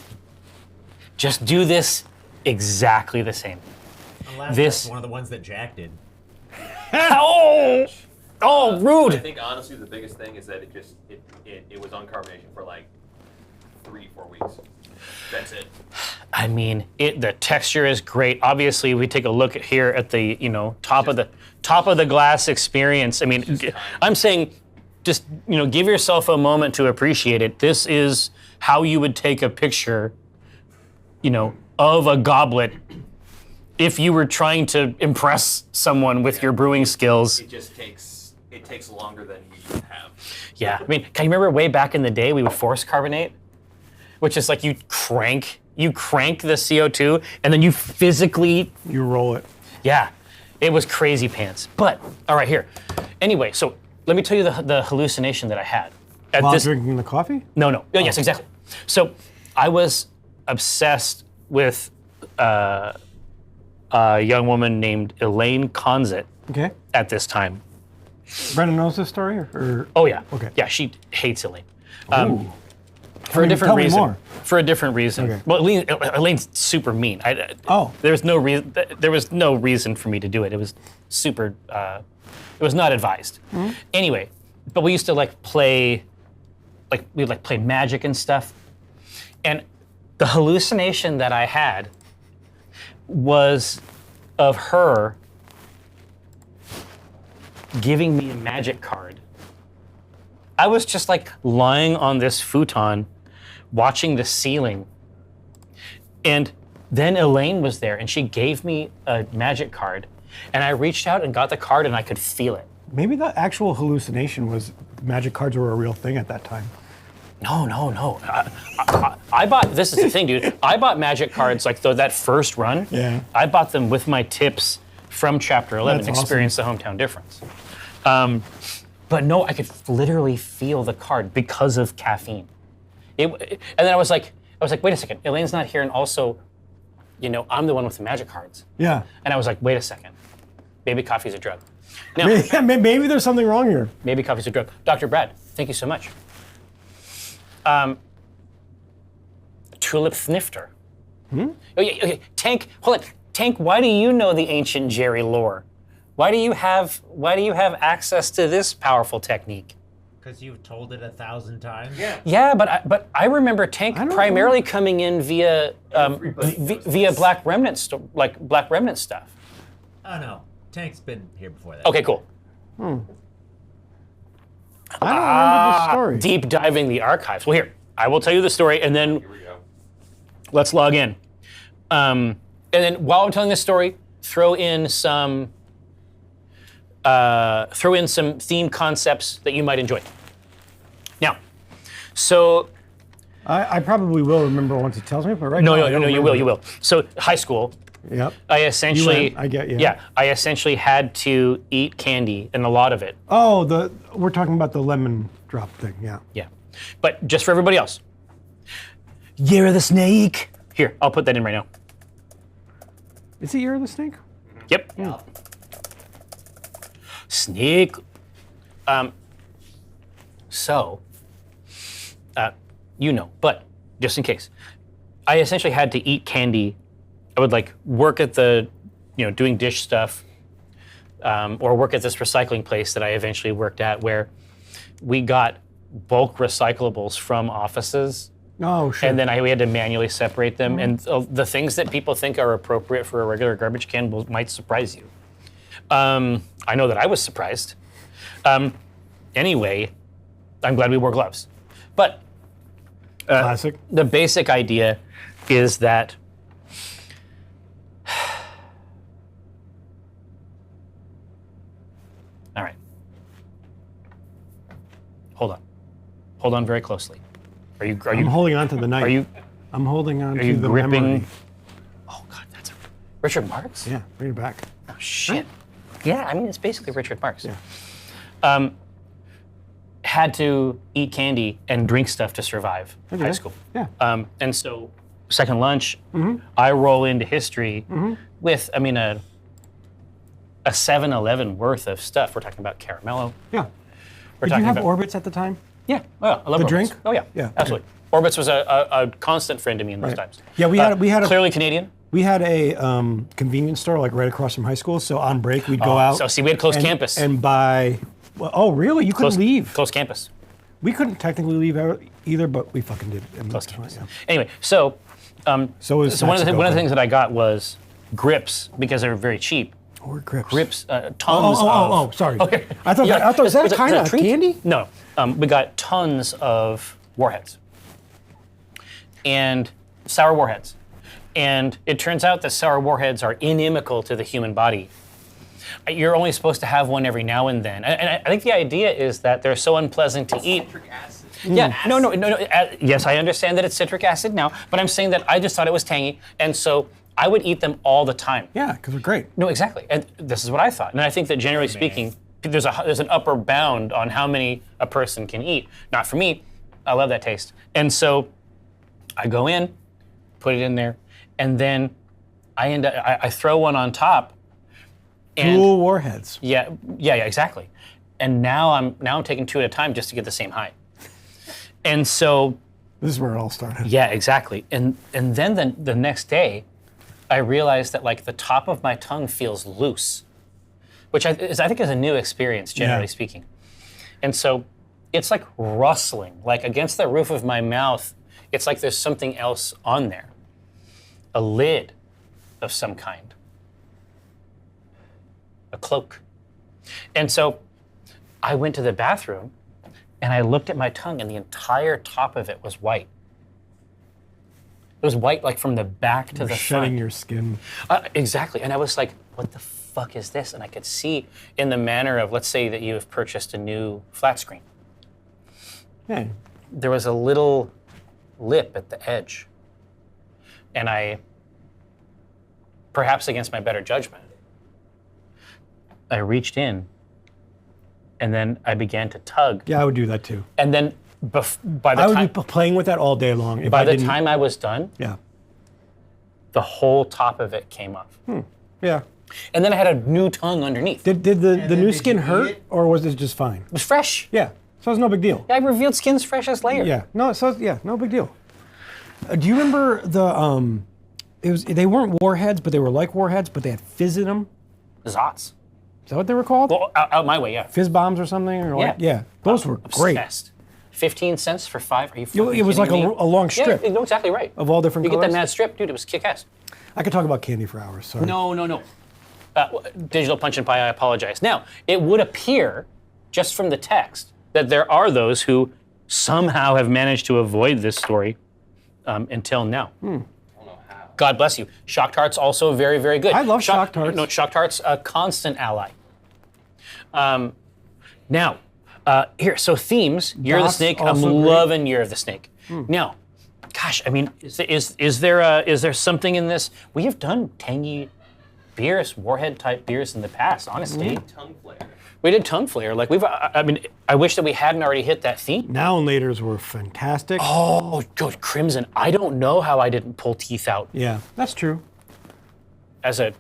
Just do this exactly the same. Unless This- that's one of the ones that Jack did. Oh, rude. I think honestly the biggest thing is that it was on carbonation for like 3-4 weeks. That's it. I mean, the texture is great. Obviously, we take a look here at the top of the glass experience. I mean, I'm saying, just give yourself a moment to appreciate it. This is how you would take a picture, of a goblet if you were trying to impress someone with your brewing skills. It just takes longer than you should have. Yeah, I mean, can you remember way back in the day we would force carbonate? Which is like you crank the CO2 and then you physically, You roll it. yeah, it was crazy pants. But, all right, here. Anyway, so let me tell you the hallucination that I had. At While this, drinking the coffee? no. Oh, yes, exactly. So I was obsessed with a young woman named Elaine Conzit Okay. at this time. Brendan knows this story? Or Oh, yeah. Okay. Yeah, she hates Elaine. Ooh. For a different tell me reason. more. For a different reason. Okay. Well, Elaine's super mean. Oh. There was no reason for me to do it. It was super. It was not advised. Mm-hmm. Anyway, but we used to play Magic and stuff, and the hallucination that I had was of her giving me a Magic card. I was just lying on this futon, watching the ceiling. And then Elaine was there and she gave me a Magic card. And I reached out and got the card and I could feel it. Maybe the actual hallucination was Magic cards were a real thing at that time. No. I bought, this is the thing, dude. I bought Magic cards that first run. Yeah. I bought them with my tips from Chapter 11, That's awesome. Experience the Hometown Difference. But no, I could literally feel the card because of caffeine. And then I was like, wait a second, Elaine's not here, and also, I'm the one with the Magic cards. Yeah. And I was like, wait a second, baby coffee's a drug. Now, Maybe there's something wrong here. maybe coffee's a drug. Dr. Brad, thank you so much. Tulip snifter. Okay, Tank, hold on. Tank, why do you know the ancient Jerry lore? Why do you have access to this powerful technique? Because you've told it 1,000 times. Yeah, but I remember Tank primarily coming in via via Black Remnant Black Remnant stuff. Oh no, Tank's been here before that. Okay, cool. I don't remember the story. Deep diving the archives. Well, here, I will tell you the story, and then let's log in. And then while I'm telling this story, throw in some theme concepts that you might enjoy. Now, so I probably will remember once he tells me, but right no, now, you will. So high school, Yep. I essentially, I get you. Yeah, I essentially had to eat candy, and a lot of it. Oh, we're talking about the lemon drop thing, yeah. Yeah, but just for everybody else. Year of the Snake. Here, I'll put that in right now. Is it Year of the Snake? Yep. Snake. But just in case, I essentially had to eat candy. I would like work at doing dish stuff, or work at this recycling place that I eventually worked at, where we got bulk recyclables from offices. Oh, shit. And then we had to manually separate them. And the things that people think are appropriate for a regular garbage can might surprise you. I know that I was surprised. Anyway, I'm glad we wore gloves. But Classic. the basic idea is that all right. Hold on very closely. I'm holding on to the knife. I'm holding on to the gripping? memory. Oh God, that's Richard Marx? Yeah, bring it back. Oh shit. Yeah, I mean it's basically Richard Marx. Yeah. Had to eat candy and drink stuff to survive high school. Yeah. And so second lunch, I roll into history with, a 7-Eleven worth of stuff. We're talking about Caramello. Yeah. We're Did talking you have about, Orbits at the time? Yeah, well, I love The Orbitz. drink? Oh yeah, Yeah, absolutely. Orbitz was a constant friend to me in those times. Yeah, we had a clearly Canadian. We had a convenience store like right across from high school. So on break we'd go out. So see, we had close campus. And buy. Well, oh really? You couldn't leave. Close campus. We couldn't technically leave either, but we fucking did. Close campus. Yeah. Anyway, so one of the things that I got was grips because they were very cheap. Or grips. Grips, tons of. Oh, sorry. Okay. I thought was that kind of candy? No, we got tons of warheads and sour warheads, and it turns out that sour warheads are inimical to the human body. You're only supposed to have one every now and then, and I think the idea is that they're so unpleasant to eat. Citric acid. Yeah, no. Yes, I understand that it's citric acid now, but I'm saying that I just thought it was tangy, and so I would eat them all the time. Yeah, because they're great. No, exactly. And this is what I thought. And I think that generally speaking, there's an upper bound on how many a person can eat. Not for me. I love that taste. And so I go in, put it in there, and then I throw one on top. And Dual warheads. yeah, exactly. And now I'm taking two at a time just to get the same high. And so This is where it all started. yeah, exactly. And then the next day, I realized that like the top of my tongue feels loose, which I think is a new experience, generally speaking. And so it's like rustling, like against the roof of my mouth. It's like there's something else on there, a lid of some kind, a cloak. And so I went to the bathroom and I looked at my tongue and the entire top of it was white. It was white, like from the back to the shedding front. your skin. Exactly. And I was like, what the fuck is this? And I could see in the manner of, let's say that you have purchased a new flat screen. Yeah. There was a little lip at the edge. And I, perhaps against my better judgment, I reached in and then I began to tug. Yeah, I would do that too. And then by the I would time, be playing with that all day long. If by I the didn't, time I was done, Yeah. the whole top of it came off. Yeah. And then I had a new tongue underneath. Did the then new did skin you eat hurt, it? or was it just fine? It was fresh. Yeah, so it's no big deal. I revealed skin's freshest layer. Yeah, no, so yeah, no big deal. Do you remember the they weren't warheads, but they were like warheads, but they had fizz in them. Zots. Is that what they were called? Well, out my way, yeah. Fizz bombs or something? Or like, Yeah. yeah. Those were great. Obsessed. 15 cents for 5. Are you fucking It was like kidding me? a long strip Yeah, you know exactly right. of all different You get colors. that mad strip, dude, it was kick-ass. I could talk about candy for hours, sorry. No. Digital Punch and Pie, I apologize. Now, it would appear, just from the text, that there are those who somehow have managed to avoid this story until now. I don't know how. God bless you. Shock Tarts also very, very good. I love Shock Tarts. No, Shock Tarts, a constant ally. Now, here, so themes, Year of the Das Snake, I'm also great. loving Year of the Snake. Now, gosh, I mean, is there something in this? We have done tangy beers, warhead type beers in the past, honestly. Tongue flare. We did Tongue Flare. Like I mean, I wish that we hadn't already hit that theme. Now and laters were fantastic. Oh, good Crimson. I don't know how I didn't pull teeth out Yeah, that's true. as a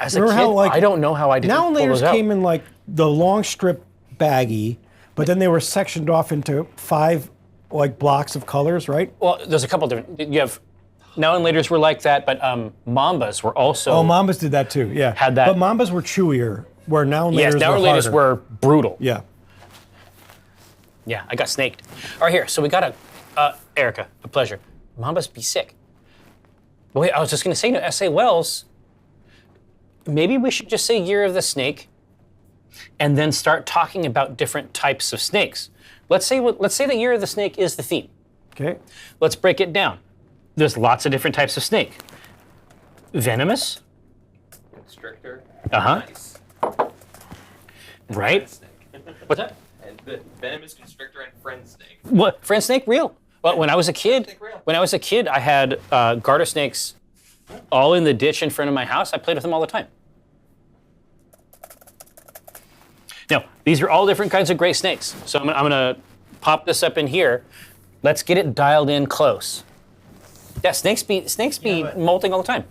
Remember kid. how, like, I don't know how I didn't Now and pull laters those out. came in like the long strip baggy, but then they were sectioned off into 5 like blocks of colors, right? Well, there's a couple different. You have Now and Laters were like that, but Mambas were also. Oh, Mambas did that too. Yeah, Had that- But Mambas were chewier, where Now and Yes, laters Now were and Laters harder. were brutal. Yeah. Yeah, I got snaked. All right, here. So we got Erica, a pleasure. Mambas be sick. Wait, I was just gonna say, no, S.A. Wells. Maybe we should just say Year of the Snake, and then start talking about different types of snakes. Let's say the Year of the Snake is the theme. Okay. Let's break it down. There's lots of different types of snake. Venomous, Constrictor. Uh-huh. Nice. right? Snake. What's that? And the venomous constrictor and friend snake. What? Friend snake, real. Well, when I was a kid, Snake real. I had garter snakes all in the ditch in front of my house. I played with them all the time. Now, these are all different kinds of gray snakes. So I'm gonna pop this up in here. Let's get it dialed in close. Yeah, snakes be Yeah, but- molting all the time.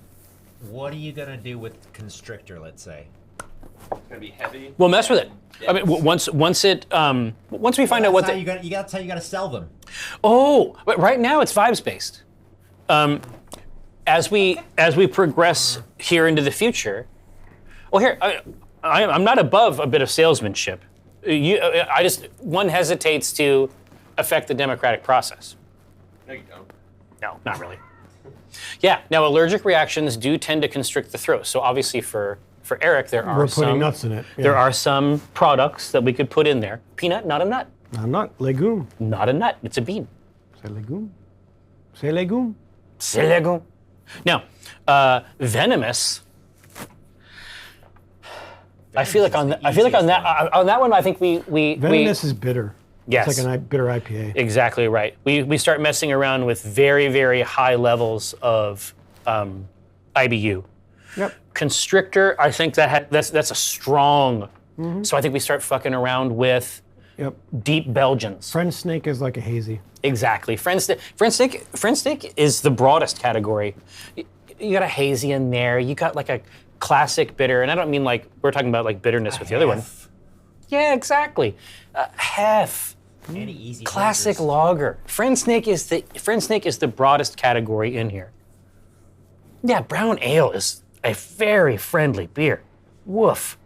What are you gonna do with constrictor? Let's say. It's gonna be heavy. We'll mess with it. Yeah. I mean, once we find out what That's the how that's how you gotta sell them. Oh, but right now it's vibes based. As we progress here into the future, well, here I'm not above a bit of salesmanship. One hesitates to affect the democratic process. No, you don't. No, not really. Yeah. Now, allergic reactions do tend to constrict the throat. So obviously, for Eric, there are We're putting some nuts in it. Yeah. there are some products that we could put in there. Peanut, not a nut. I'm not legume. Not a nut. It's a bean. C'est legume. C'est legume. C'est legume. Now, venomous. I feel like on that one, I think we Venomous is bitter. Yes. It's like a bitter IPA. exactly right. We start messing around with very, very high levels of IBU. Yep. Constrictor, I think that's a strong. So I think we start fucking around with Yep. deep Belgians. French snake is like a hazy. Exactly. Friend stick is the broadest category. You got a hazy in there. You got like a classic bitter, and I don't mean like we're talking about like bitterness with the other one. Hef. Yeah, exactly. Hef. Any easy Classic flavors. lager. Friend snake is the broadest category in here. Yeah, brown ale is a very friendly beer. Woof.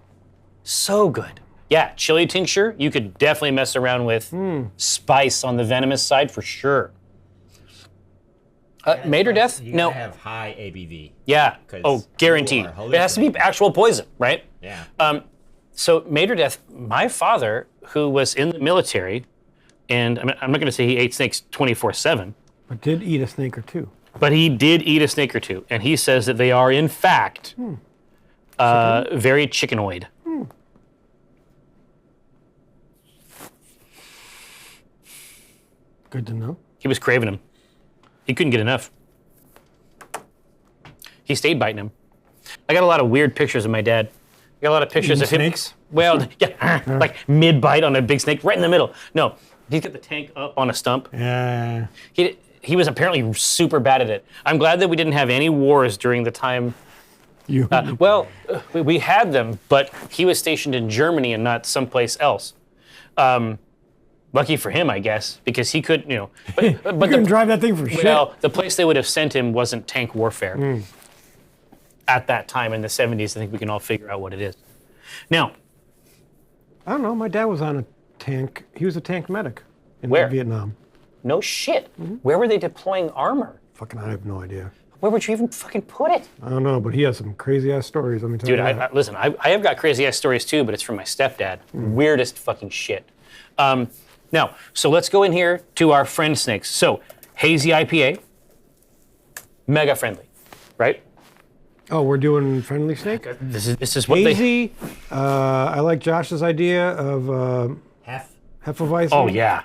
So good. Yeah, chili tincture, you could definitely mess around with spice on the venomous side for sure. Made or death? You No. gotta have high ABV. Yeah. 'Cause Oh, guaranteed. you are It has to be actual poison, right? Yeah. So made or death, my father, who was in the military, and I'm not going to say he ate snakes 24/7, But did eat a snake or two. but he did eat a snake or two, and he says that they are in fact very chickenoid. Good to know. He was craving them. He couldn't get enough. He stayed biting him. I got a lot of weird pictures of my dad. I got a lot of pictures Eating of him. snakes? Well, yeah, like mid bite on a big snake, right in the middle. No, he's got the tank up on a stump. Yeah. He was apparently super bad at it. I'm glad that we didn't have any wars during the time You. We had them, but he was stationed in Germany and not someplace else. Lucky for him, I guess, because he could, But You couldn't drive that thing for shit. well, the place they would have sent him wasn't tank warfare. At that time in the 70s, I think we can all figure out what it is. Now, I don't know. My dad was on a tank. He was a tank medic in Where? Vietnam. no shit. Where were they deploying armor? Fucking, I have no idea. Where would you even fucking put it? I don't know, but he has some crazy ass stories. Let me tell Dude, you. that. listen, I have got crazy ass stories too, but it's from my stepdad. Weirdest fucking shit. Now, so let's go in here to our friend snakes. So, hazy IPA, mega friendly, right? Oh, we're doing friendly snake. This is what they. Hazy. I like Josh's idea of Hefeweizen. Oh yeah.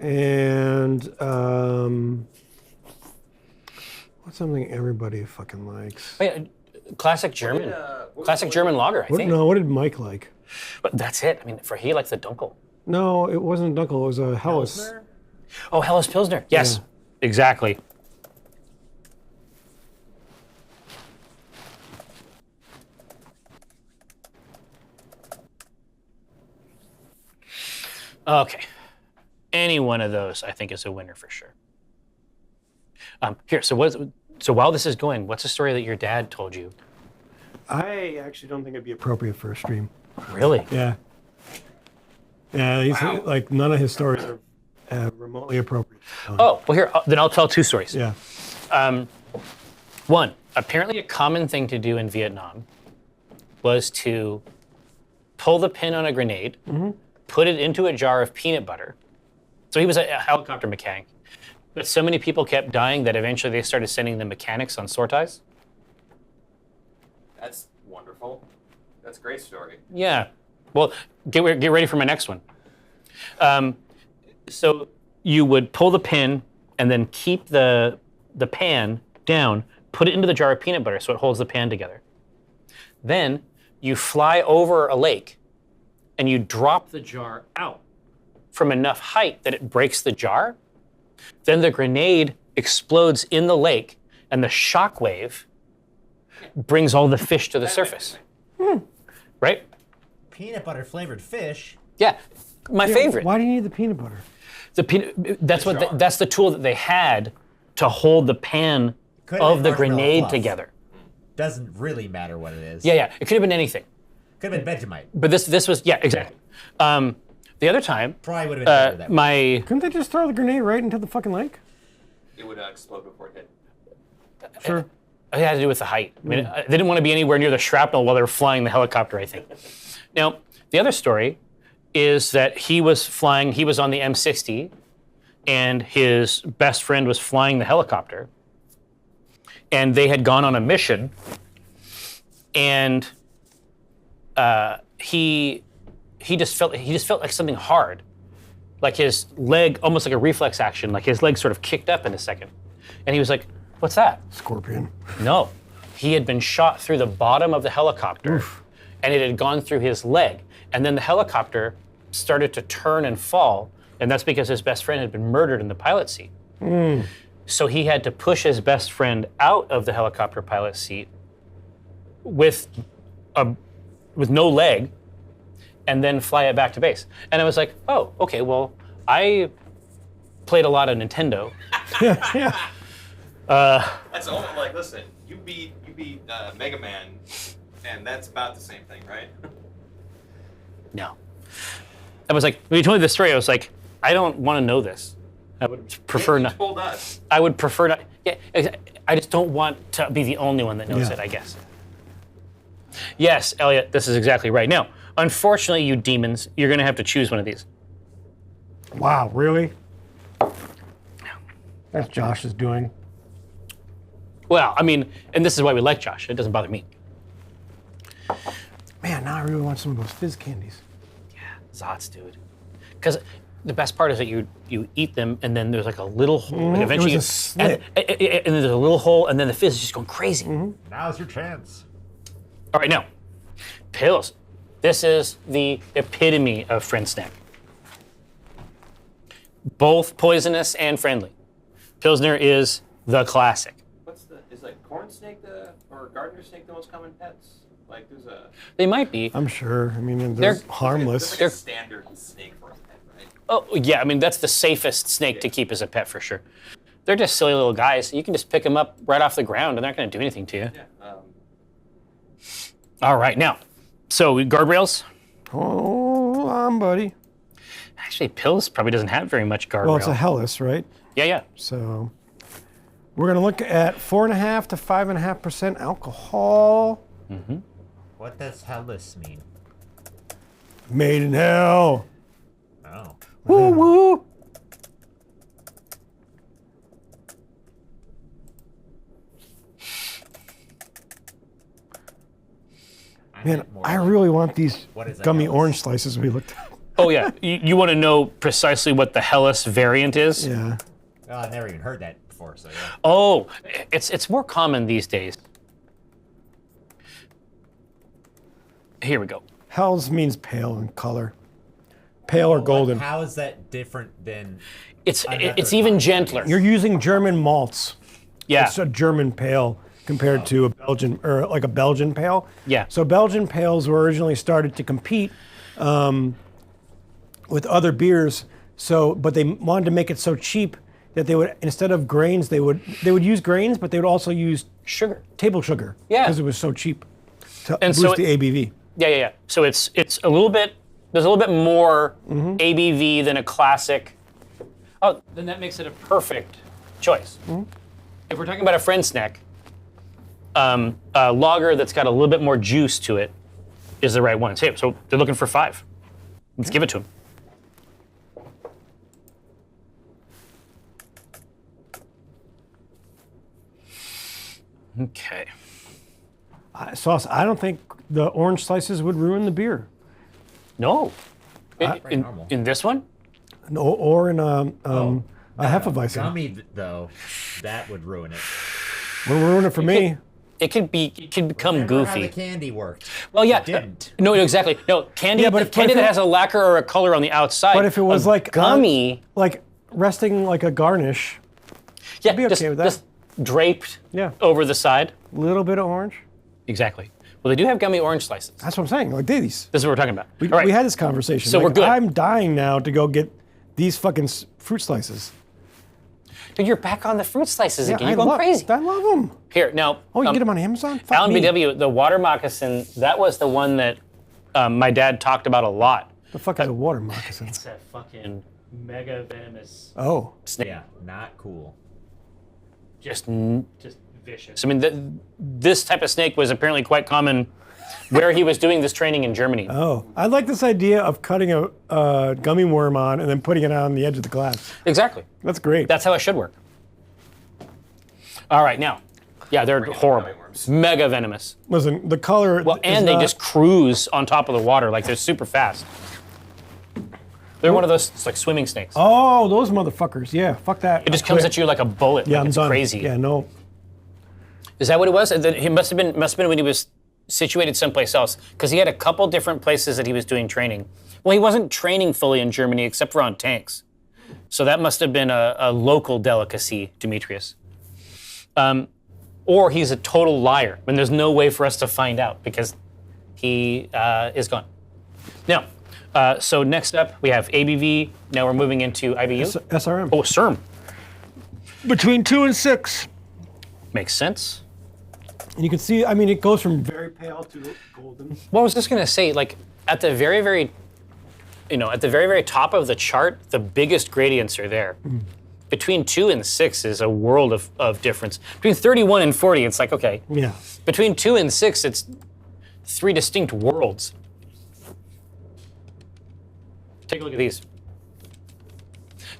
And what's something everybody fucking likes? Wait, classic German, German lager, I think. No, what did Mike like? But that's it. I mean, for he likes the Dunkel. No, it wasn't Dunkel. It was a Helles. Pilsner? Oh, Helles Pilsner. Yes, exactly. Okay. Any one of those, I think, is a winner for sure. Here, so while this is going, what's a story that your dad told you? I actually don't think it'd be appropriate for a stream. Really? Yeah. Yeah, he's like none of his stories are remotely appropriate. Oh, well, here, then I'll tell two stories. Yeah. One, apparently a common thing to do in Vietnam was to pull the pin on a grenade, put it into a jar of peanut butter. So he was a helicopter mechanic. But so many people kept dying that eventually they started sending the mechanics on sorties. That's wonderful. That's a great story. Yeah. Well, get ready for my next one. So you would pull the pin and then keep the pan down, put it into the jar of peanut butter so it holds the pan together. Then you fly over a lake and you drop the jar out from enough height that it breaks the jar. Then the grenade explodes in the lake and the shock wave brings all the fish to the surface. Right? Peanut butter flavored fish. Yeah, my favorite. Why do you need the peanut butter? The peanut. That's the tool that they had to hold the pan Could've of been the marshmallow grenade fluff. together. Doesn't really matter what it is. Yeah. It could have been anything, Could have been Vegemite. but this was exactly. The other time, Probably would have been better that way. my Couldn't they just throw the grenade right into the fucking lake? It would explode before it hit. Sure. it had to do with the height. I mean, they didn't want to be anywhere near the shrapnel while they were flying the helicopter, I think. Now, the other story is that he was on the M60, and his best friend was flying the helicopter, and they had gone on a mission, and he just felt like something hard, like his leg, almost like a reflex action, like his leg sort of kicked up in a second, and he was like, "What's that?" Scorpion. No, he had been shot through the bottom of the helicopter, and it had gone through his leg. And then the helicopter started to turn and fall, and that's because his best friend had been murdered in the pilot seat. So he had to push his best friend out of the helicopter pilot seat with no leg, and then fly it back to base. And I was like, oh, okay, well, I played a lot of Nintendo. That's all. Like, listen, you beat Mega Man, and that's about the same thing, right? No. I was like, when you told me this story, I was like, I don't want to know this. I would prefer You not. told us. I would prefer not. Yeah, I just don't want to be the only one that knows it, I guess. Yes, Elliot, this is exactly right. Now, unfortunately, you demons, you're going to have to choose one of these. Wow, really? That's Josh's doing. Well, I mean, and this is why we like Josh. It doesn't bother me. Man, now I really want some of those fizz candies. Zots, dude. Because the best part is that you eat them, and then there's like a little hole. Like It eventually, was a slit. and there's a little hole, and then the fizz is just going crazy. Now's your chance. All right, now, pills. This is the epitome of friend snack. Both poisonous and friendly. Pilsner is the classic. Is is like corn snake or gardener snake the most common pets? Like there's a. They might be. I'm sure. I mean, they're harmless. There's like a standard snake for a pet, right? Oh, yeah, I mean, that's the safest snake to keep as a pet for sure. They're just silly little guys. You can just pick them up right off the ground and they're not going to do anything to you. Yeah. All right, now, so guardrails. Hold on, buddy. Actually, Pills probably doesn't have very much guardrail. Well, it's a Hellas, right? Yeah. So we're going to look at 4.5 to 5.5% alcohol. What does Hellas mean? Made in hell. Oh. Woo woo. Man, I really want these What is a gummy Hellas? orange slices we looked at. Oh, yeah. You want to know precisely what the Hellas variant is? Yeah. Oh, I've never even heard that before, so yeah. Oh, it's more common these days. Here we go. Hells means pale in color. Pale or golden. How is that different than... It's Another even kind. gentler. You're using German malts. Yeah. It's a German pale compared to a Belgian, or like a Belgian pale. Yeah. So Belgian pales were originally started to compete with other beers. But they wanted to make it so cheap that they would, instead of grains, they would use grains, but they would also use Sugar. table sugar. Yeah. Because it was so cheap to And boost so the ABV. Yeah. So it's a little bit, there's a little bit more ABV than a classic. Oh, then that makes it a perfect choice. If we're talking about a friend's neck, a lager that's got a little bit more juice to it is the right one. So they're looking for 5. Let's give it to them. Okay. Sauce, I don't think the orange slices would ruin the beer. No. Pretty normal. In this one? No, or in a Hefeweizen. Gummy, though, that would ruin it. Wouldn't ruin it for me. It could become Remember how the goofy. candy worked? Well, yeah. It didn't. No, exactly. No, candy. Yeah, but if candy it- that has a lacquer or a color on the outside. But if it was like gummy, like resting like a garnish, yeah, be okay just, with that. just draped Yeah. over the side. a little bit of orange. Exactly. Well, they do have gummy orange slices. That's what I'm saying. Like these. This is what we're talking about. We, All right. we had this conversation. So Like, we're good. I'm dying now to go get these fucking fruit slices. Dude, you're back on the fruit slices again. You're I going love, crazy. I love them. Here now. Oh, you get them on Amazon? Fuck Alan me. BW, the water moccasin. That was the one that my dad talked about a lot. The fuck is a water moccasin? It's that fucking mega venomous Oh, snake. Yeah, not cool. Just vicious. I mean, this type of snake was apparently quite common where he was doing this training in Germany. oh. I like this idea of cutting a gummy worm on and then putting it on the edge of the glass. Exactly. That's great. That's how it should work. All right, now. Yeah, they're horrible. gummy worms. Mega venomous. Listen, the color. Well, is and they not- just cruise on top of the water like they're super fast. They're one of those it's like swimming snakes. Oh, those motherfuckers. Yeah, fuck that. It just comes at you like a bullet. Yeah, like I'm it's done. crazy. Yeah, no. Is that what it was? He must have been when he was situated someplace else, because he had a couple different places that he was doing training. Well, he wasn't training fully in Germany except for on tanks, so that must have been a local delicacy, Demetrius. Or he's a total liar, and there's no way for us to find out because he is gone. Now, so next up we have ABV. Now we're moving into IBU. SRM. Oh, CERM. Between 2 and 6. Makes sense. And you can see, I mean, it goes from very pale to golden. Well, I was just gonna say, like, at the very, very top of the chart, the biggest gradients are there. Between 2 and 6 is a world of difference. Between 31 and 40, it's like, okay. Yeah. Between 2 and 6, it's 3 distinct worlds. Take a look at these.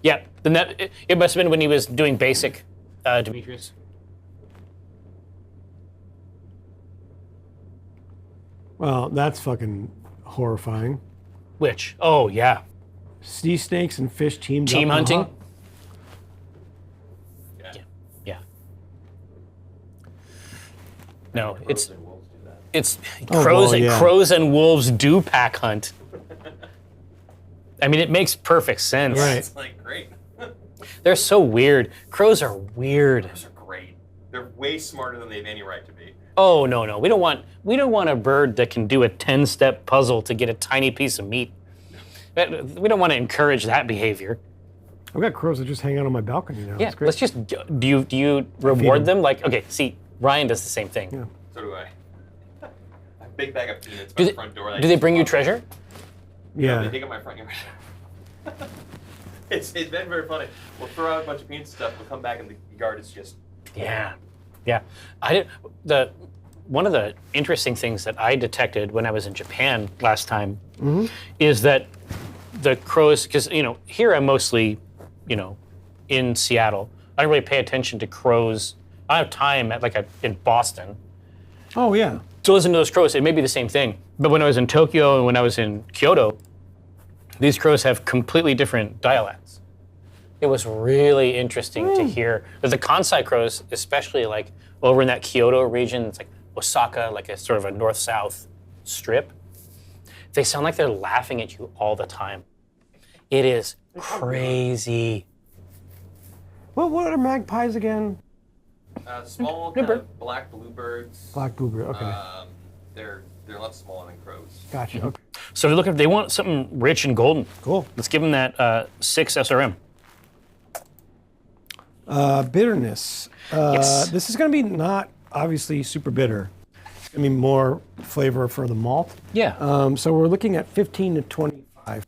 Yeah, then it must have been when he was doing basic, Demetrius. Well, that's fucking horrifying. Which? Oh, yeah. Sea snakes and fish teamed Team up. hunting? Yeah. No, it's And wolves do that. it's Oh, crows well, and yeah. crows and wolves do pack hunt. I mean, it makes perfect sense. Right. It's like great. They're so weird. Crows are weird. Those are great. They're way smarter than they have any right to be. Oh no, we don't want a bird that can do a 10-step puzzle to get a tiny piece of meat. We don't want to encourage that behavior. I've got crows that just hang out on my balcony now. Yeah, It's great. let's just do you reward them? Like, okay, see, Ryan does the same thing. Yeah. So do I. A big bag of peanuts by the front door. Do they bring you treasure? Yeah. Yeah. They dig up my front yard. It's been very funny. We'll throw out a bunch of peanuts and stuff. We'll come back and the yard is just. Yeah. One of the interesting things that I detected when I was in Japan last time is that the crows, because here I'm mostly, in Seattle. I don't really pay attention to crows. I don't have time in Boston Oh yeah. to listen to those crows. It may be the same thing. But when I was in Tokyo and when I was in Kyoto, these crows have completely different dialects. It was really interesting to hear that the Kansai crows, especially like over in that Kyoto region, it's like Osaka, like a sort of a north-south strip. They sound like they're laughing at you all the time. It is crazy. What are magpies again? Small kind of black bluebirds. Black bluebird. Okay. They're a lot smaller than crows. Gotcha. Okay. So they want something rich and golden. Cool. Let's give them that 6 SRM. Bitterness. Yes. This is going to be not obviously super bitter. It's going to be more flavor for the malt. Yeah. So we're looking at 15 to 25.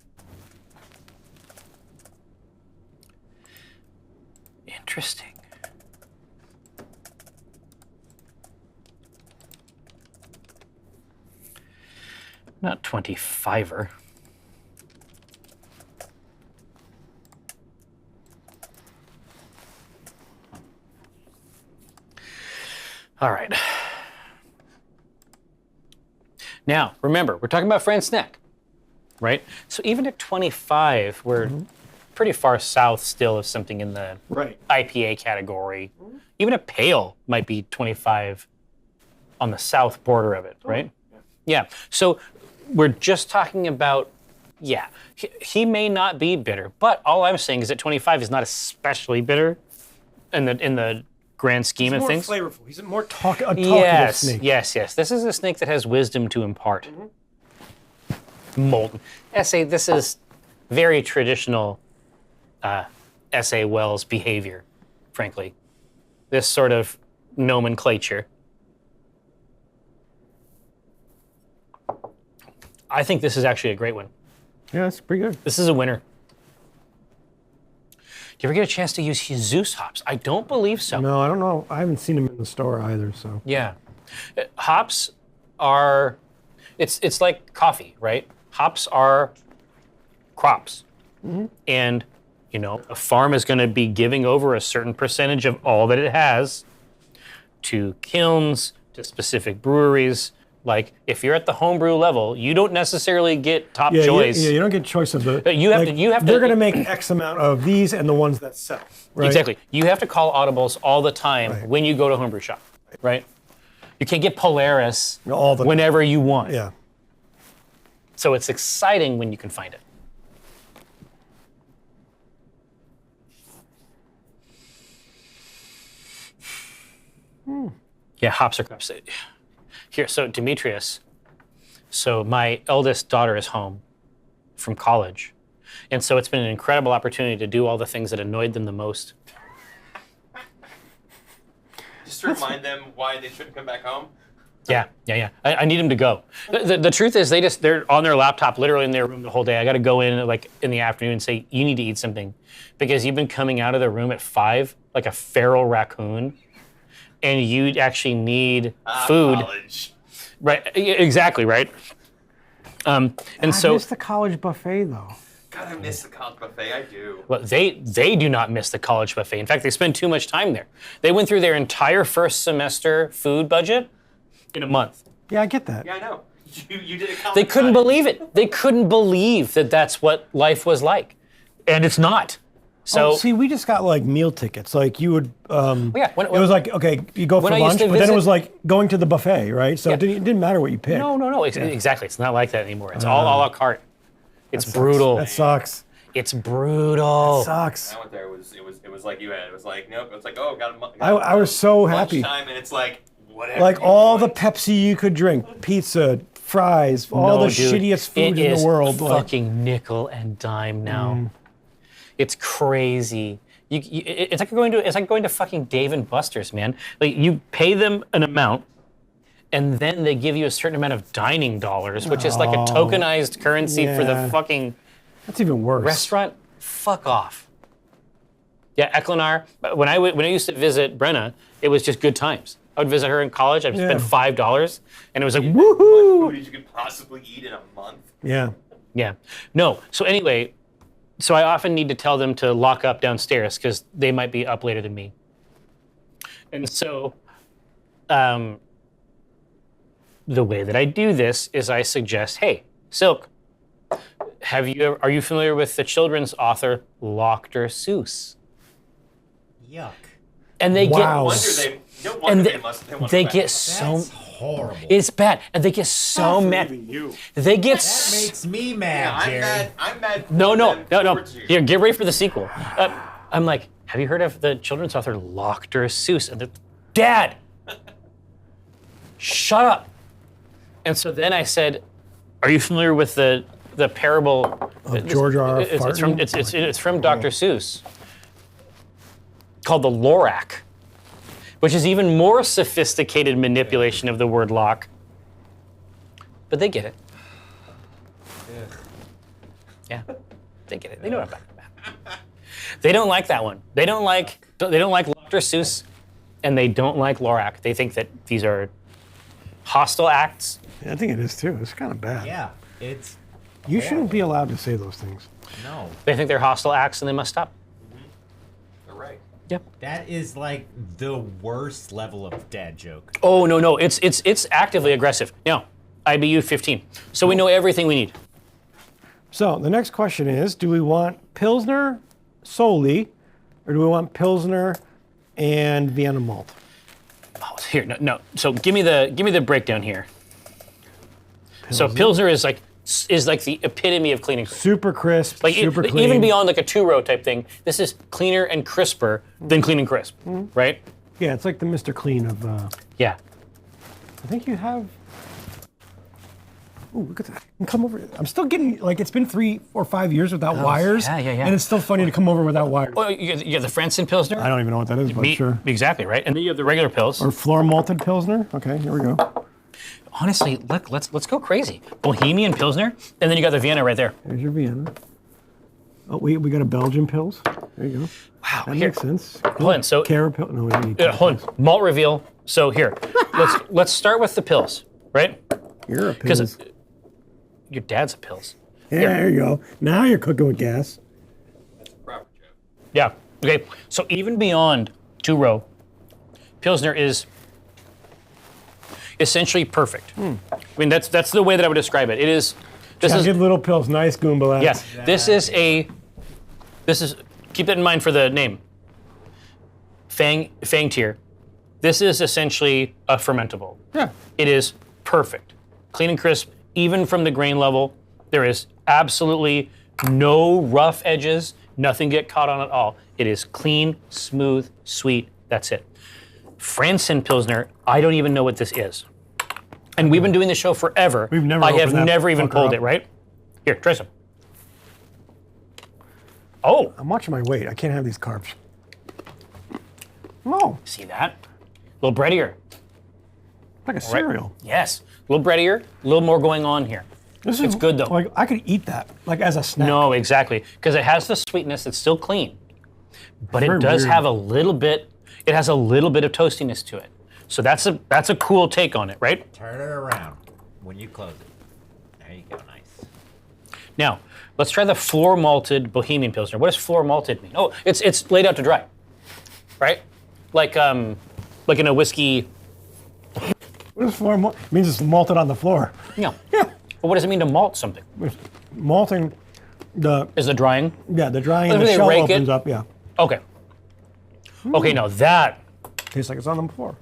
Interesting. Not 25er. All right. Now, remember, we're talking about Franz Neck, right? So even at 25, we're pretty far south still of something in the IPA category. Even a pale might be 25 on the south border of it, right? Yeah. So we're just talking about, he may not be bitter, but all I'm saying is that 25 is not especially bitter in the grand scheme of things. More flavorful. He's a more talkative snake. Yes. This is a snake that has wisdom to impart. Molten. S.A., this is very traditional S.A. Wells behavior, frankly. This sort of nomenclature. I think this is actually a great one. Yeah, that's pretty good. This is a winner. Do you ever get a chance to use Jesus hops? I don't believe so. No, I don't know. I haven't seen him in the store either. So Yeah. Hops are, it's like coffee, right? Hops are crops. And, a farm is going to be giving over a certain percentage of all that it has to kilns, to specific breweries. Like, if you're at the homebrew level, you don't necessarily get top choice. You don't get choice of the. You have to. They're going to make X amount of these and the ones that sell. Right? Exactly. You have to call audibles all the time when you go to homebrew shop, right? You can't get Polaris whenever you want. Yeah. So it's exciting when you can find it. Yeah, hops are crops. Here, so Demetrius. So my eldest daughter is home from college. And so it's been an incredible opportunity to do all the things that annoyed them the most. Just to remind them why they shouldn't come back home. Yeah. I need them to go. The truth is they're on their laptop literally in their room the whole day. I got to go in in the afternoon and say, you need to eat something. Because you've been coming out of the room at 5 like a feral raccoon. And you actually need food. College. Right, exactly, right? I miss the college buffet though. God, I miss the college buffet. I do. Well, they do not miss the college buffet. In fact, they spend too much time there. They went through their entire first semester food budget in a month. Yeah, I get that. Yeah, I know. You did a They couldn't believe it. They couldn't believe that that's what life was like. And it's not. So see, we just got like meal tickets. Like you would, it was like, okay, you go for when I used lunch, to but then it visit- was like going to the buffet, right? So Yeah. it didn't matter what you picked. no, exactly. It's not like that anymore. It's all a la carte. It's That sucks. brutal. That sucks. It's brutal. Sucks. I went there. It was just like you had. It was like, nope. It's like, oh, got a I was so happy. lunchtime, and it's like, whatever. Like you all the want. Pepsi you could drink, pizza, fries, all No, the dude, shittiest food it in is the world. Like, fucking nickel and dime now. It's crazy. It's like going to fucking Dave and Buster's, man. Like you pay them an amount, and then they give you a certain amount of dining dollars, which is like a tokenized currency for the yeah. fucking that's even worse. restaurant. Fuck off. Yeah, Ecklenar. When I used to visit Brenna, it was just good times. I would visit her in college. I'd spend $5, and it was like What woohoo! food you could possibly eat in a month? Yeah. yeah. No. So anyway, so I often need to tell them to lock up downstairs because they might be up later than me. And so, the way that I do this is I suggest, hey, Silk, are you familiar with the children's author Dr. Seuss? Yuck. And they Wow. No wonder and they must. They want they to get so That's horrible. it's bad, and they get so mad. They get That makes me mad, I'm Jerry. mad. I'm mad. no. towards you. Here, get ready for the sequel. I'm like, have you heard of the children's author Dr. Seuss? And they're, Dad, shut up. And so then I said, are you familiar with the parable Of George R. R. It's from Dr. Seuss, called the Lorac, which is even more sophisticated manipulation of the word lock. But they get it. Yeah, they get it. They know what I'm talking about. They don't like that one. They don't like Dr. Seuss, and they don't like Lorac. They think that these are hostile acts. Yeah, I think it is too. It's kind of bad. Yeah, it's You shouldn't be allowed to say those things. no. They think they're hostile acts, and they must stop. You're right. Yep. That is like the worst level of dad joke. Oh no, it's actively aggressive. Now, IBU 15. So we know everything we need. So the next question is, do we want Pilsner solely, or do we want Pilsner and Vienna malt? Oh, here, no. So give me the breakdown here. So Pilsner is like the epitome of clean and crisp. Super crisp, Like super clean. even beyond like a two-row type thing, this is cleaner and crisper than clean and crisp, right? Yeah, it's like the Mr. Clean of, Yeah. I think you have, ooh, look at that. And come over, I'm still getting, like it's been 3 or 5 years without wires. yeah. And it's still funny to come over without wires. Well, you got the Franzen Pilsner. I don't even know what that is, but sure. Exactly, right? And then you have the regular Pils. Or floor malted Pilsner. Okay, here we go. Honestly, look, let's go crazy. Bohemian Pilsner, and then you got the Vienna right there. There's your Vienna. Oh, we got a Belgian Pils. There you go. Wow, That here. makes sense. Hold on, so Carapil. No, we don't need hold on. Malt reveal. So here, let's start with the Pils, right? You're a Because Pils. your dad's a Pils. Yeah, there you go. Now you're cooking with gas. Proper joke. Yeah. Okay. So even beyond two-row, Pilsner is essentially perfect. I mean, that's the way that I would describe it. It is. This is Jagged little Pils, nice Goomba lads. yeah. This is keep that in mind for the name. Fang tier. This is essentially a fermentable. Yeah. It is perfect, clean and crisp, even from the grain level. There is absolutely no rough edges. Nothing get caught on at all. It is clean, smooth, sweet. That's it. Franzen Pilsner, I don't even know what this is. And we've been doing this show forever. We've never I have opened that never even fucker pulled up. it, right? Here, try some. Oh, I'm watching my weight. I can't have these carbs. No, see that? A little breadier. like a cereal. Yes, a little breadier, a little more going on here. This It's good, though. Like I could eat that, like as a snack. No, exactly, because it has the sweetness. It's still clean, but it Very does weird. have a little bit. It has a little bit of toastiness to it. So that's a cool take on it, right? Turn it around when you close it. There you go, nice. Now let's try the floor malted Bohemian Pilsner. What does floor malted mean? Oh, it's laid out to dry, right? Like in a whiskey. What is floor malt? It means it's malted on the floor. Yeah. But what does it mean to malt something? Malting, Is the drying? the drying Oh, and the they shell rake opens it? up. Yeah, Okay. Okay, now that tastes like it's on the floor.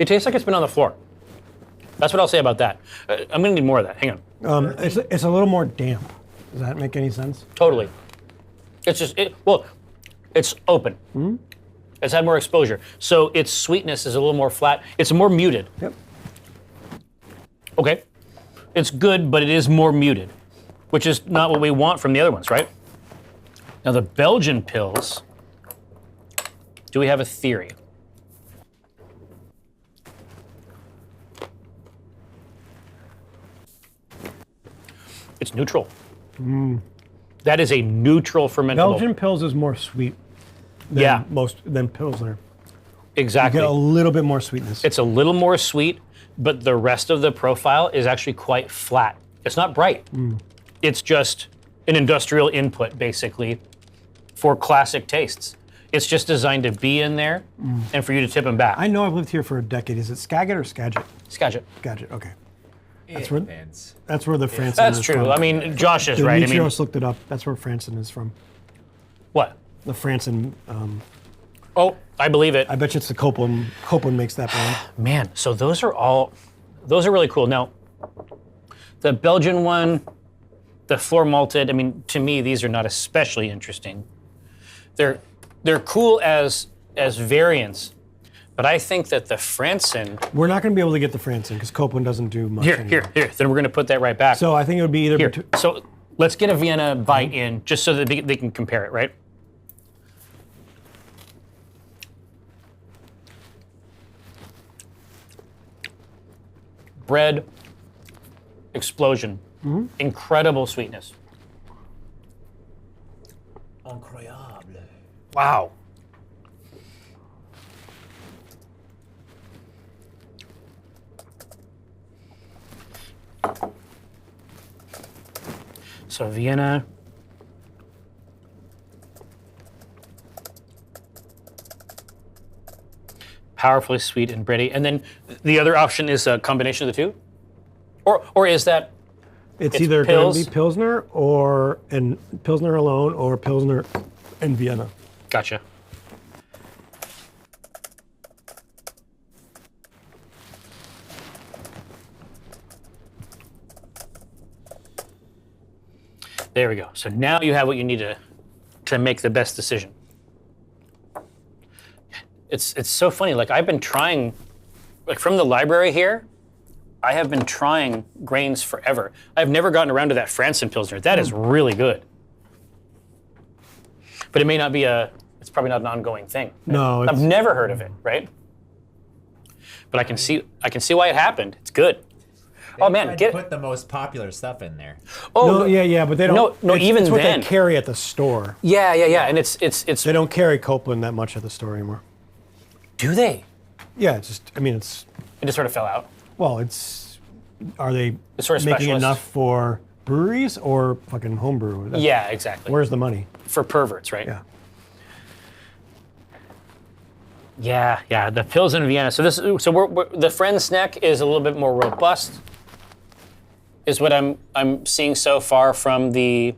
it tastes like it's been on the floor. That's what I'll say about that. I'm gonna need more of that. Hang on. It's a little more damp. Does that make any sense? Totally. It's just well, It's open. It's had more exposure. So its sweetness is a little more flat. It's more muted. Yep. Okay. It's good, but it is more muted, which is not what we want from the other ones, right? Now the Belgian pills, do we have a theory? It's neutral. That is a neutral fermentable. Belgian Pils is more sweet than Yeah. than Pilsner. Exactly. Get a little bit more sweetness. It's a little more sweet, but the rest of the profile is actually quite flat. It's not bright. It's just an industrial input, basically, for classic tastes. It's just designed to be in there and for you to tip them back. I know I've lived here for a decade. Is it Skagit or Skagit? Skagit. Skagit, okay. It where- depends. That's where the Franson That's is true. from. I mean, Josh is right. I mean, Demetrios looked it up. That's where Franson is from. what? The Franson, Oh, I believe it. I bet you it's the Copeland. Copeland makes that brand. Man, so those are really cool. Now, the Belgian one, the floor malted, I mean, to me, these are not especially interesting. They're cool as variants, but I think that the Franson, We're not going to be able to get the Franson because Copeland doesn't do much here, anymore. then we're gonna put that right back. So I think it would be either Here, between. so let's get a Vienna bite in, just so that they can compare it, right? Bread, explosion, incredible sweetness. Incroyable. Wow. So Vienna. Powerfully sweet and bready. And then the other option is a combination of the two? Or is that It's It's either going to Pils. be Pilsner or and Pilsner alone or Pilsner and Vienna. gotcha. There we go. So now you have what you need to make the best decision. It's so funny. Like I've been trying, like from the library here, I have been trying grains forever. I've never gotten around to that Franson Pilsner. That is really good. But it may not be it's probably not an ongoing thing. No, I've it's, never heard of it, right? But I can see why it happened. It's good. Oh man, I'd get put the most popular stuff in there. oh no, yeah, but they don't. No, it's, even it's what then. they carry at the store. yeah, and it's They don't carry Copeland that much at the store anymore. do they? Yeah, it's just. I mean, it's. It just sort of fell out. Well, it's. Are they It's sort of making specialist. enough for breweries or fucking homebrew? That's- Yeah, exactly. Where's the money? For perverts, right? Yeah. Yeah, the Pills in Vienna. So we're the Friends neck is a little bit more robust, is what I'm seeing so far from the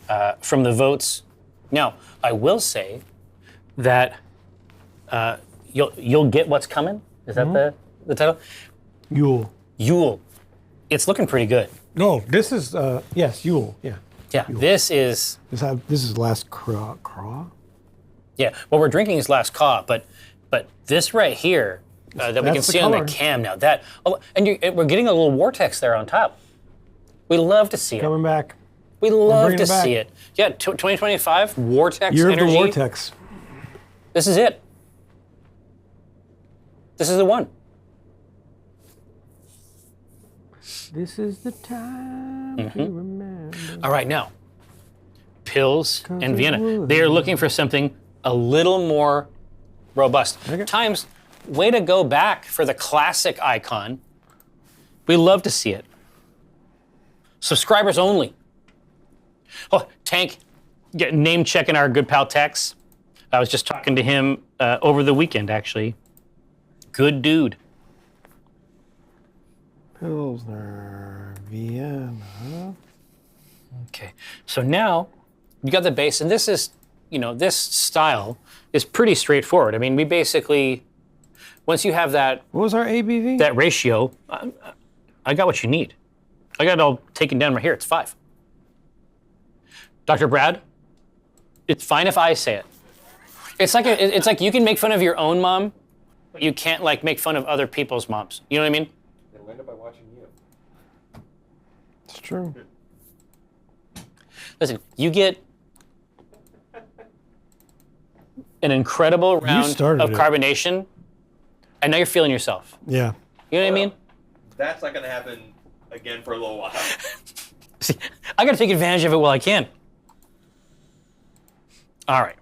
votes. Now, I will say that you'll get what's coming. Is that the title? Yule. Yule. It's looking pretty good. No, this is yes, Yule. Yeah. Yeah, this is. This is last craw. Yeah, what we're drinking is Last Caw, but this right here that we can That's the see on the color. cam now, we're getting a little vortex there on top. We love to see it. Coming back. We love bringing to it back. see it. Yeah, 2025 vortex Year of energy. the vortex. This is it. This is the one. This is the time Mm-hmm. to remember. All right, now, Pils and it Vienna. would. They are looking for something a little more robust. Okay. Times, way to go back for the classic icon. We love to see it. Subscribers only. Oh, Tank, name checking our good pal Tex. I was just talking to him over the weekend, actually. Good dude. Pilsner, Vienna. Okay, so now you got the base, and this is, this style is pretty straightforward. I mean, we basically, once you have that What was our ABV? ratio, I got what you need. I got it all taken down right here. It's 5. Dr. Brad, It's fine if I say it. It's like you can make fun of your own mom, but you can't like make fun of other people's moms. You know what I mean? They learned it by watching you. It's true. Listen, you get an incredible round started of it. carbonation, and now you're feeling yourself. Yeah. You know what I mean? That's not gonna happen again for a little while. See, I got to take advantage of it while I can. All right.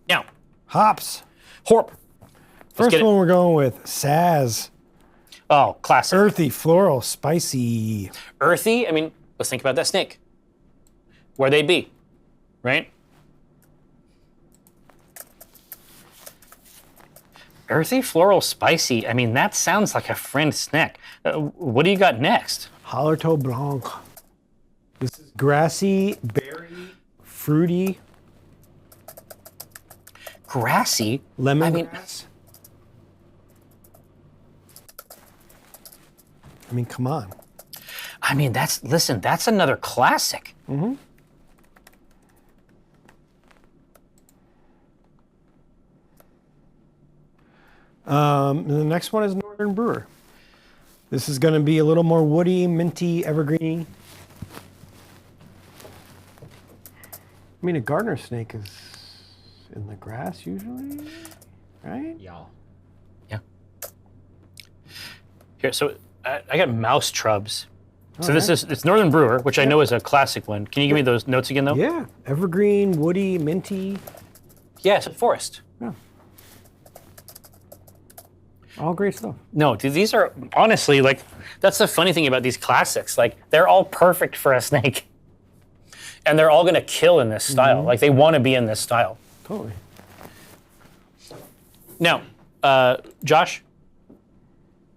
Now, Hops. Horp. First get it. one we're going with Saz. Oh, classic. Earthy, floral, spicy. Earthy, I mean, let's think about that snake. Where they be, right? Earthy, floral, spicy. I mean, that sounds like a friend snack. What do you got next? Hallertau Blanc. This is grassy, berry, fruity, Grassy. lemongrass. I mean, come on. That's another classic. And the next one is Northern Brewer. This is going to be a little more woody, minty, evergreeny. I mean, a gardener snake is in the grass usually, right? Y'all. Yeah. Here, so I got mouse trubs. So this is it's Northern Brewer, which I know is a classic one. Can you give me those notes again, though? Yeah, evergreen, woody, minty. Yeah, it's a forest. Yeah. All great stuff. No, dude, these are honestly like that's the funny thing about these classics. Like they're all perfect for a snake, and they're all gonna kill in this style. Like they want to be in this style. Totally. Now, Josh,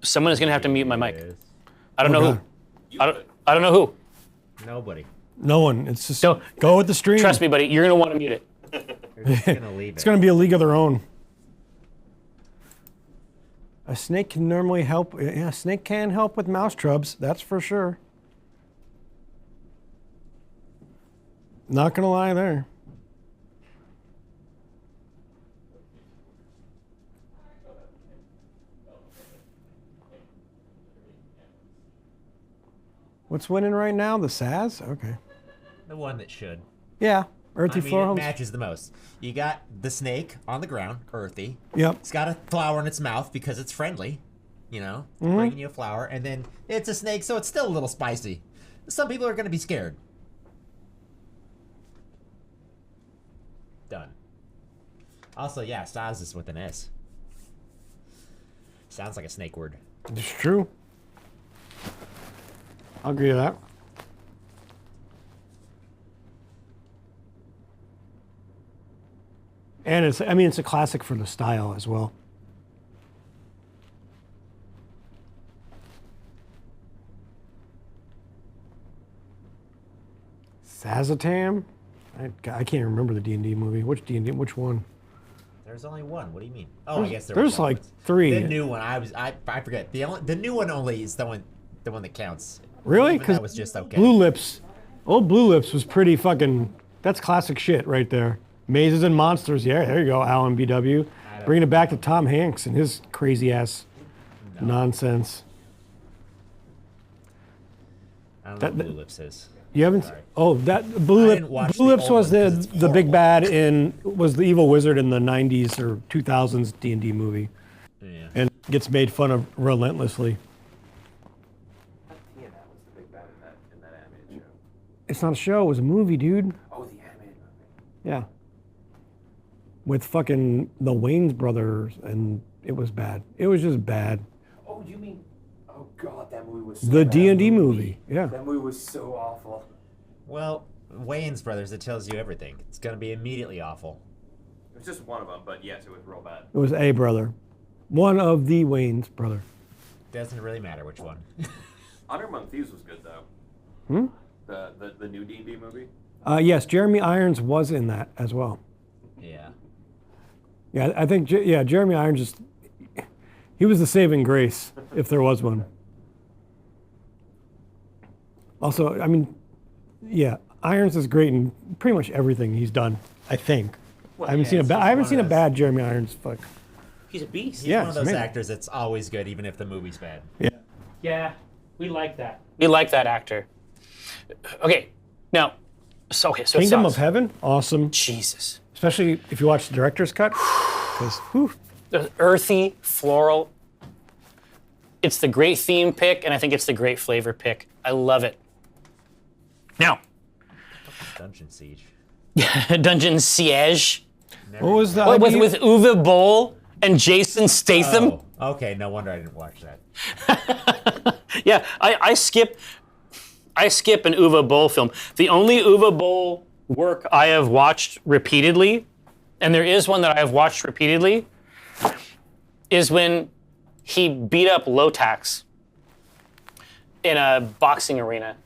someone is gonna have to mute my mic. I don't know God. who. I don't know who. Nobody. No one. It's just No. go with the stream. Trust me, buddy. You're gonna want to mute it. They're just gonna leave It's it. going to be a league of their own. A snake can normally help. Yeah, a snake can help with mouse trubs. That's for sure. Not going to lie there. What's winning right now? The Saz? Okay. The one that should. Yeah. Earthy I mean, floral. it matches the most. You got the snake on the ground, earthy. Yep. It's got a flower in its mouth because it's friendly, you know, bringing you a flower. And then it's a snake, so it's still a little spicy. Some people are going to be scared. Done. Also, yeah, Saz is with an S. Sounds like a snake word. It's true. I'll agree with that. And it's a classic for the style as well. Sazatam? I can't remember the D&D movie. Which one? There's only one. What do you mean? Oh, I guess There's more like ones. 3. The new one. I forget. The new one only is the one that counts. Really? Even Because that was just okay. Blue Lips, old Blue Lips was pretty fucking. That's classic shit right there. Mazes and Monsters. Yeah, there you go, Alan BW. Bringing it back to Tom Hanks and his crazy ass nonsense. I don't know what Blue Lips is. You haven't? Sorry. Oh, that Blue didn't watch Blue the Lips old was one 'cause it's the big horrible. bad was the evil wizard in the '90s or 2000s D&D movie, Yeah. and gets made fun of relentlessly. Yeah, that was the big bad in that animated show. It's not a show; it was a movie, dude. Oh, the animated movie. Yeah. With fucking the Wayans brothers, and it was bad. It was just bad. Oh, you mean? Oh God, that movie was so The bad. D&D movie, yeah. That movie was so awful. Well, Wayans Brothers, it tells you everything. It's going to be immediately awful. It was just one of them, but yes, it was real bad. It was a brother, one of the Wayans brother. Doesn't really matter which one. Honor Among Thieves was good though. Hmm? The new D&D movie. Yes, Jeremy Irons was in that as well. Yeah. Yeah, I think Jeremy Irons he was the saving grace if there was one. Also, I mean, yeah, Irons is great in pretty much everything he's done. I think. Well, I haven't yeah, seen it's a just I haven't one seen a of bad Jeremy Irons fuck. He's a beast. Yeah, One of it's those amazing. actors that's always good, even if the movie's bad. Yeah. Yeah, we like that. We like that actor. Okay, now, so Kingdom sauce. of Heaven, awesome. Jesus. Especially if you watch the director's cut. Because The earthy, floral. It's the great theme pick, and I think it's the great flavor pick. I love it. Now, Dungeon Siege. Dungeon Siege what was the with IBU? with Uwe Boll and Jason Statham. Oh, okay. No wonder I didn't watch that. Yeah, I skip an Uwe Boll film. The only Uwe Boll work I have watched repeatedly, and there is one that I have watched repeatedly, is when he beat up Lotax in a boxing arena.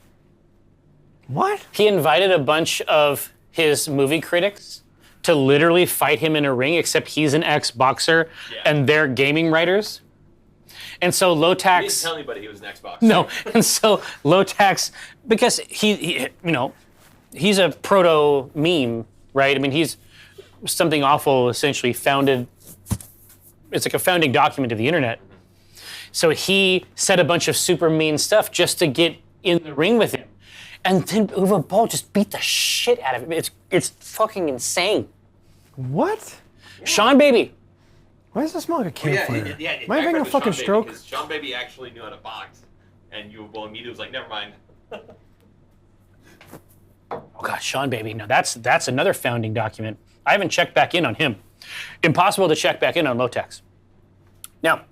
What? He invited a bunch of his movie critics to literally fight him in a ring, except he's an ex-boxer and they're gaming writers. And so He didn't Lotax... tell anybody he was an Xbox. No, and so Lotax, because he he's a proto meme, right? I mean, he's something awful essentially founded. It's like a founding document of the internet. So he said a bunch of super mean stuff just to get in the ring with him, and then Uwe Boll just beat the shit out of him. It's fucking insane. What? Sean Baby. Why does it smell like a campfire? Yeah. Am I having a fucking stroke? Because Sean Baby actually knew how to box, and you will immediately was like, never mind. Oh God, Sean Baby. No, that's another founding document. I haven't checked back in on him. Impossible to check back in on Lotex. Now,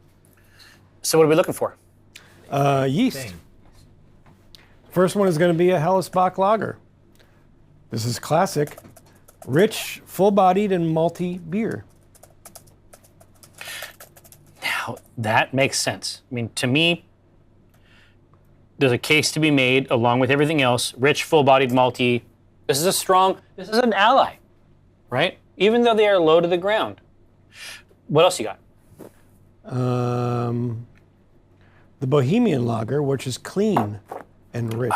so what are we looking for? Yeast. Thing. First one is going to be a Hellesbach lager. This is classic, rich, full-bodied, and malty beer. Now, that makes sense. I mean, to me, there's a case to be made along with everything else. Rich, full-bodied, malty. This is an ally, right? Even though they are low to the ground. What else you got? The Bohemian lager, which is clean and rich.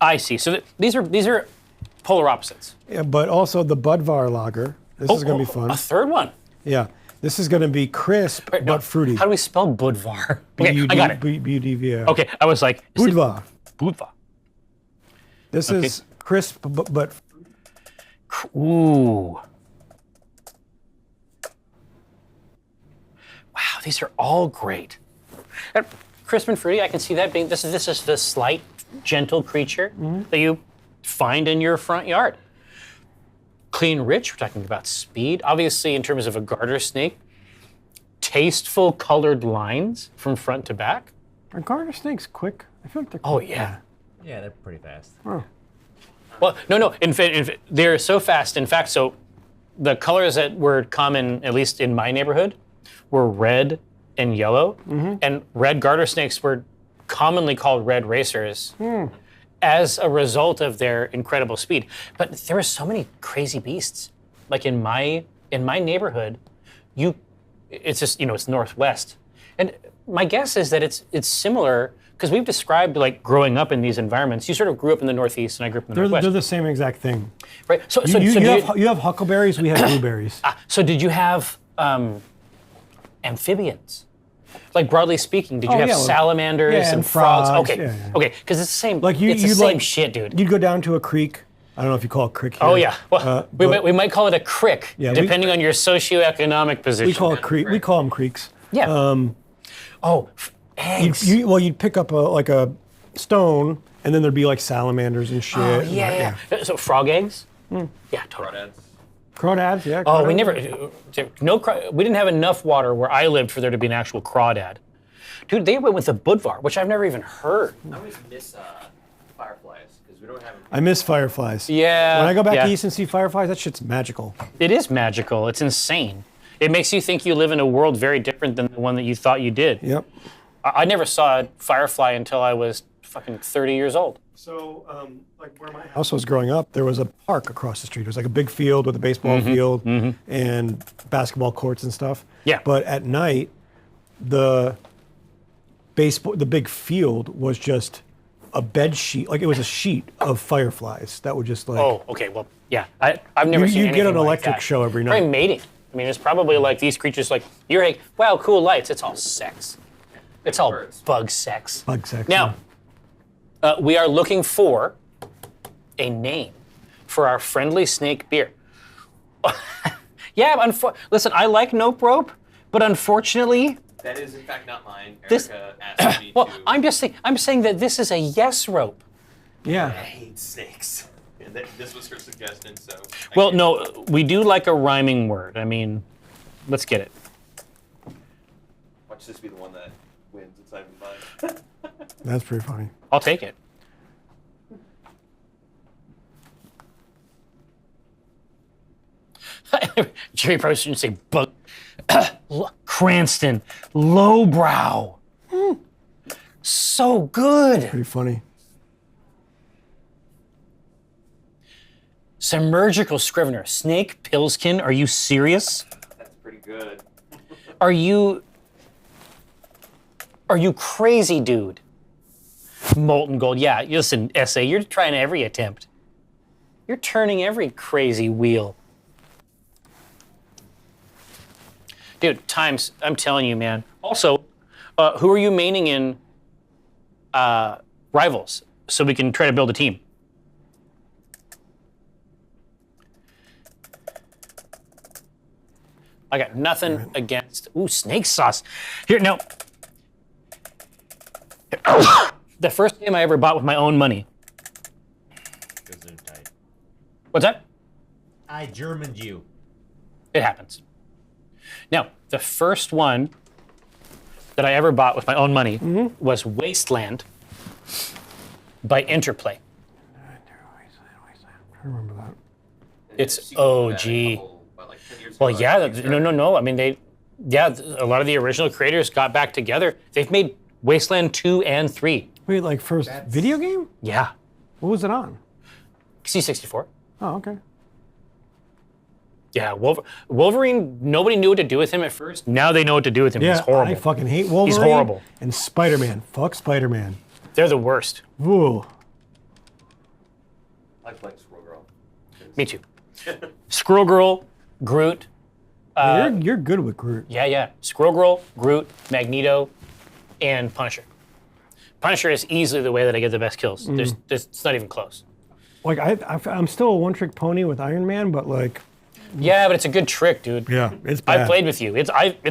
I see. So these are polar opposites. Yeah, but also the Budvar lager. This is going to be fun. A third one. Yeah, this is going to be crisp Wait, no, but fruity. How do we spell Budvar? Okay, I got it. Budvar. Okay, I was like, is it Budvar. Budvar. This is crisp but Ooh. Wow, these are all great. Crisp and fruity, I can see that being, this is the slight, gentle creature that you find in your front yard. Clean, rich, we're talking about speed. Obviously, in terms of a garter snake, tasteful colored lines from front to back. are garter snakes quick? I feel like they're Oh, quick. yeah. Yeah, they're pretty fast. Oh. Well, no. In fact, they're so fast. In fact, so the colors that were common, at least in my neighborhood, were red and yellow. And red garter snakes were commonly called red racers as a result of their incredible speed. But there were so many crazy beasts. Like in my neighborhood, it's just, it's Northwest. And my guess is that it's similar, because we've described like growing up in these environments. You sort of grew up in the Northeast and I grew up in the They're Northwest. the same exact thing. Right. So You have huckleberries, we have blueberries. so did you have amphibians? Like broadly speaking, did you have yeah, well, salamanders yeah, and frogs? frogs, Okay, yeah. okay, because it's the same. Like you, it's the you'd same like, shit, dude. You'd go down to a creek. I don't know if you call it creek here. Oh yeah. Well, but we might call it a crick, Yeah, depending on your socioeconomic position. we call it creek. We call them creeks. Yeah. Eggs. You'd pick up a stone, and then there'd be like salamanders and shit. Oh and yeah. So frog eggs. Yeah, totally. Crawdads. Crawdads, yeah. Oh, we crawdads. we didn't have enough water where I lived for there to be an actual crawdad. Dude, they went with the budvar, which I've never even heard. I always miss fireflies because we don't have them. I miss fireflies. Yeah. When I go back yeah. east and see fireflies, that shit's magical. It is magical. It's insane. It makes you think you live in a world very different than the one that you thought you did. Yep. I never saw a firefly until I was fucking 30 years old. So, like where my house was growing up, there was a park across the street. It was like a big field with a baseball field and basketball courts and stuff. Yeah. But at night, the big field was just a bed sheet. Like it was a sheet of fireflies that would just like. Oh, okay. Well, yeah. I've never seen You anything get an like electric that. show every Probably night. mating. I mean, it's probably like these creatures. Like you're like, wow, cool lights. It's all sex. It's all Birds. bug sex. Bug sex. Now, we are looking for a name for our friendly snake beer. Yeah, listen, I like Nope Rope, but unfortunately, That is in fact not mine. This- Erica asked me well, to. I'm saying that this is a yes rope. I Yeah. hate snakes. And this was her suggestion, so. I Well, can't- no, we do like a rhyming word. I mean, let's get it. Watch this be the one that wins. It's not even mine. That's pretty funny. I'll take it. Jerry probably shouldn't say bug. Cranston, lowbrow. So good. Pretty funny. Submergical Scrivener, Snake Pilsken. Are you serious? That's pretty good. Are you crazy, dude? Molten Gold. Yeah, listen, SA, you're trying every attempt. You're turning every crazy wheel. Dude, times, I'm telling you, man. Also, who are you maining in Rivals so we can try to build a team? I got nothing against. Ooh, snake sauce. Here, now. The first game I ever bought with my own money. Gesundheit. What's that? I Germaned you. It happens. Now, the first one that I ever bought with my own money was Wasteland by Interplay. I remember that. And It's the sequel to that, OG. a couple, what, like 10 years Well, ago, yeah, I think, no. I mean, a lot of the original creators got back together. They've made Wasteland 2 and 3. Wait, like first That's- video game? Yeah. What was it on? C64. Oh, okay. Yeah, Wolverine, nobody knew what to do with him at first. Now they know what to do with him. Yeah, He's horrible. I fucking hate Wolverine. horrible. And Spider-Man. Fuck Spider-Man. They're the worst. Ooh. I like Squirrel Girl. Me too. Squirrel Girl, Groot. You're good with Groot. Yeah. Squirrel Girl, Groot, Magneto, and Punisher. Punisher is easily the way that I get the best kills. It's not even close. Like I'm still a one-trick pony with Iron Man, but like, Yeah, but it's a good trick, dude. yeah, it's I bad. played with you. It's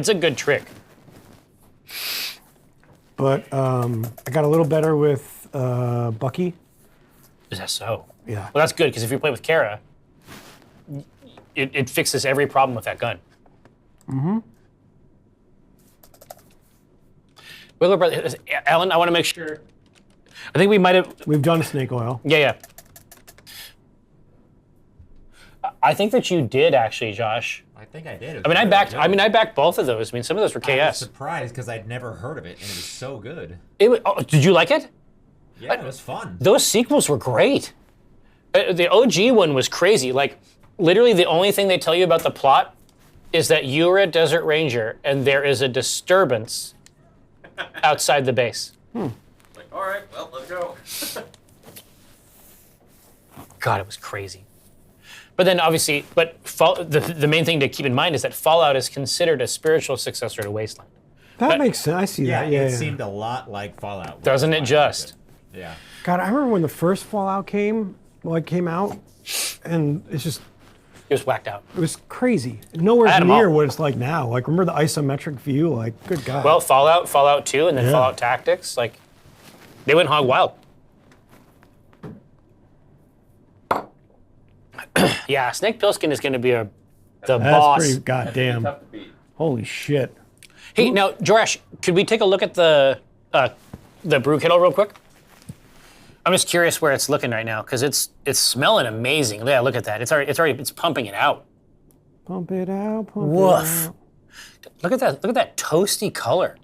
a good trick. But I got a little better with Bucky. Is that so? Yeah. Well, that's good because if you play with Kara, it fixes every problem with that gun. Willow Brother, Alan, I want to make sure. I think we might have. We've done snake oil. Yeah. I think that you did actually, Josh. I think I did. It was I mean, I really backed. good. I mean, I backed both of those. I mean, some of those were I was KS. surprised because I'd never heard of it, and it was so good. Did you like it? Yeah, it was fun. Those sequels were great. The OG one was crazy. Like, literally, the only thing they tell you about the plot is that you're a desert ranger and there is a disturbance outside the base. Like, all right, well, let's go. God, it was crazy. But then, obviously, the main thing to keep in mind is that Fallout is considered a spiritual successor to Wasteland. That makes sense. I see Yeah, that. Yeah, it yeah. seemed a lot like Fallout. Doesn't it I liked just? Yeah. God, I remember when the first Fallout came out, and it's just It was whacked out. it was crazy. Nowhere I had 'em near all. what it's like now. Like remember the isometric view? Like good God. Well, Fallout 2, and then Yeah. Fallout Tactics, like, they went hog wild. Yeah, Snake Pilsken is going to be the that's boss. pretty goddamn. Tough to beat. Holy shit. Hey, now, Jorash, could we take a look at the brew kettle real quick? I'm just curious where it's looking right now because it's smelling amazing. Yeah, look at that. It's pumping it out. Pump it out. Pump Woof. it out. Look at that. Look at that toasty color.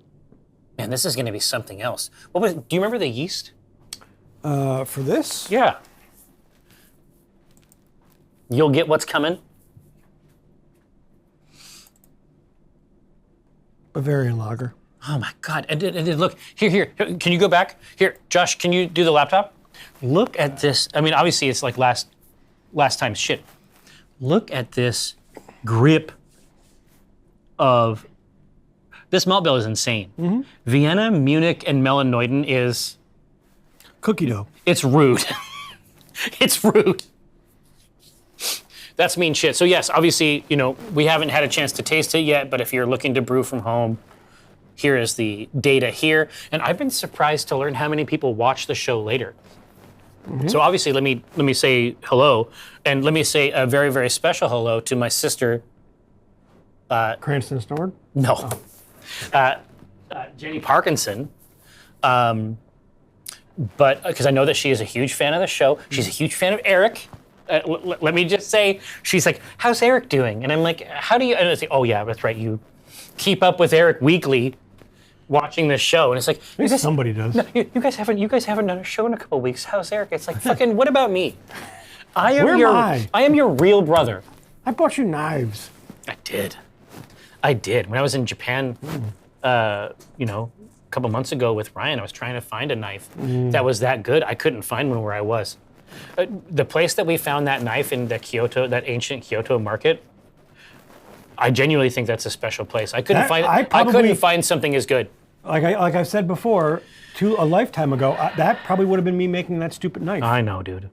Man, this is going to be something else. Do you remember the yeast? For this, Yeah. You'll get what's coming. Bavarian lager. Oh my God! Look here. Can you go back here, Josh? Can you do the laptop? Look at this. I mean, obviously it's like last time's shit. Look at this grip of this malt bill is insane. Vienna, Munich, and Melanoiden is Cookie dough. it's rude. It's rude. That's mean shit. So yes, obviously, we haven't had a chance to taste it yet, but if you're looking to brew from home, here is the data here. And I've been surprised to learn how many people watch the show later. So obviously, let me say hello, and let me say a very, very special hello to my sister. Cranston Snord? No. Jenny Parkinson. But because I know that she is a huge fan of the show. She's a huge fan of Eric. Let me just say, she's like, how's Eric doing? And I'm like, how do you, and I say, oh yeah, that's right, you keep up with Eric weekly watching this show. And it's like, At least somebody does. no, you guys haven't done a show in a couple weeks. How's Eric? It's like, fucking, what about me? I am your real brother. I bought you knives. I did. When I was in Japan, a couple months ago with Ryan, I was trying to find a knife that was that good. I couldn't find one where I was. The place that we found that knife in that ancient Kyoto market, I genuinely think that's a special place. I couldn't find something as good. Like I've said before, a lifetime ago, that probably would have been me making that stupid knife. I know, dude.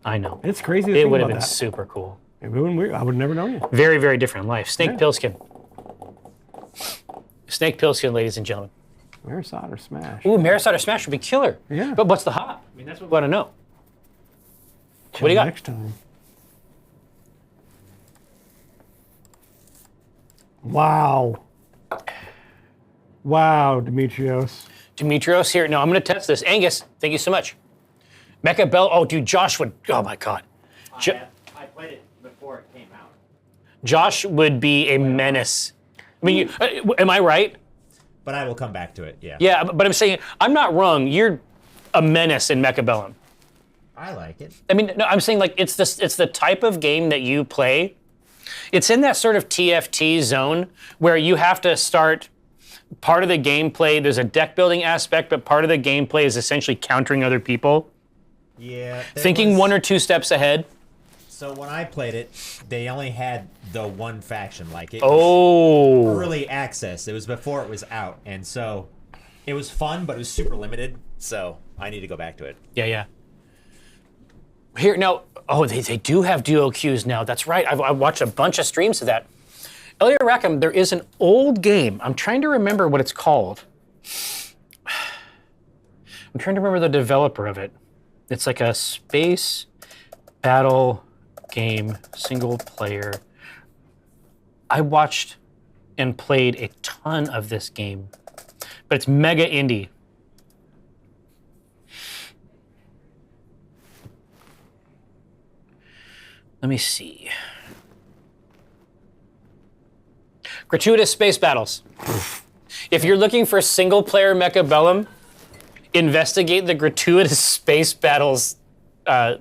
I know. It's crazy to It think would have about been that. super cool. I would have never known you. Very, very different life. Snake Yeah. Pilsken. Snake Pilsken, ladies and gentlemen. Marisot or smash? Ooh, Marisot or Smash would be killer. Yeah. But what's the hop? I mean, that's what we want to know. What do you got? Next time. Wow. Wow, Demetrios. Demetrios here. No, I'm going to test this. Angus, thank you so much. Mecha Bell. Oh, dude, Josh would. Oh my God. I played it before it came out. Josh would be a menace. I mean, am I right? But I will come back to it, yeah. Yeah, but I'm saying I'm not wrong. You're a menace in Mecha Bellum. I like it. I mean, no, I'm saying like it's the type of game that you play. It's in that sort of TFT zone where you have to start part of the gameplay. There's a deck building aspect, but part of the gameplay is essentially countering other people, Yeah. thinking one or two steps ahead. So when I played it, they only had the one faction. Like it was Oh, early access. It was before it was out, and so it was fun, but it was super limited. So I need to go back to it. yeah. Here now. Oh, they do have duo queues now. That's right. I've watched a bunch of streams of that. Elliot Rackham, there is an old game. I'm trying to remember what it's called. I'm trying to remember the developer of it. It's like a space battle game, single player. I watched and played a ton of this game, but it's mega indie. Let me see. Gratuitous space battles. If you're looking for single player Mecha Bellum, investigate the gratuitous space battles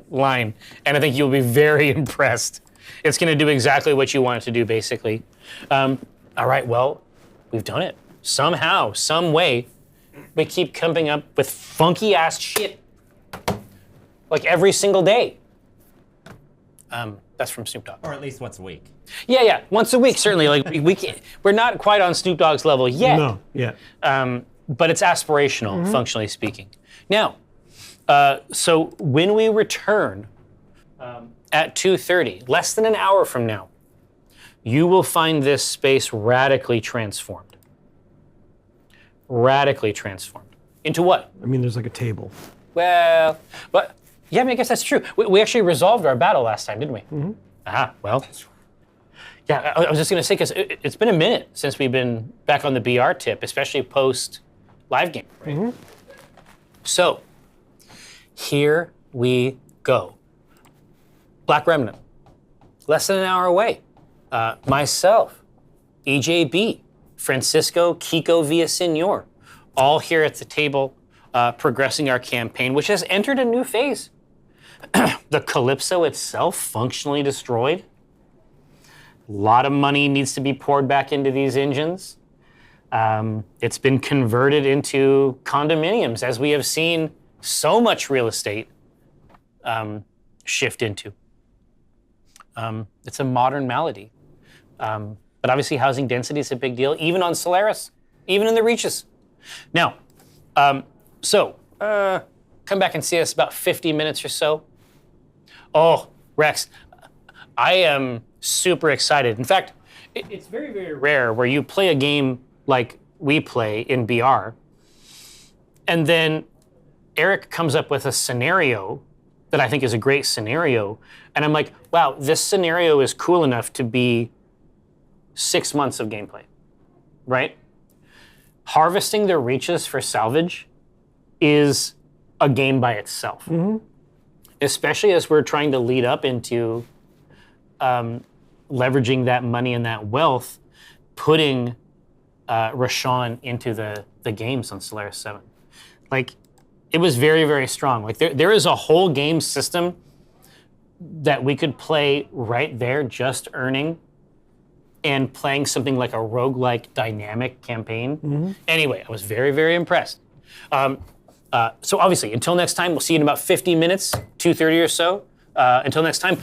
line, and I think you'll be very impressed. It's going to do exactly what you want it to do, basically. All right, well, we've done it. Somehow, some way, we keep coming up with funky ass shit, like every single day. That's from Snoop Dogg. Or at least once a week. Yeah, once a week, certainly. Like we're not quite on Snoop Dogg's level yet. No, yeah. But it's aspirational, functionally speaking. Now, so when we return at 2:30, less than an hour from now, you will find this space radically transformed. Radically transformed. Into what? I mean, there's like a table. Well, but yeah, I mean, I guess that's true. We actually resolved our battle last time, didn't we? Well. Yeah, I was just going to say, because it's been a minute since we've been back on the BR tip, especially post live game. Right? So, here we go. Black Remnant, less than an hour away. Myself, EJB, Francisco, Kiko Villasenor, all here at the table, progressing our campaign, which has entered a new phase. The Calypso itself functionally destroyed. A lot of money needs to be poured back into these engines. It's been converted into condominiums, as we have seen so much real estate shift into. It's a modern malady. But obviously housing density is a big deal, even on Solaris, even in the Reaches. Now, come back and see us about 50 minutes or so. Oh, Rex, I am super excited. In fact, it's very, very rare where you play a game like we play in BR, and then Eric comes up with a scenario that I think is a great scenario, and I'm like, wow, this scenario is cool enough to be 6 months of gameplay, right? Harvesting the Reaches for salvage is a game by itself, especially as we're trying to lead up into leveraging that money and that wealth, putting Rashawn into the games on Solaris 7. Like, it was very, very strong. Like, there is a whole game system that we could play right there, just earning and playing something like a roguelike dynamic campaign. Anyway, I was very, very impressed. So obviously, until next time, we'll see you in about 50 minutes, 2:30 or so. Until next time,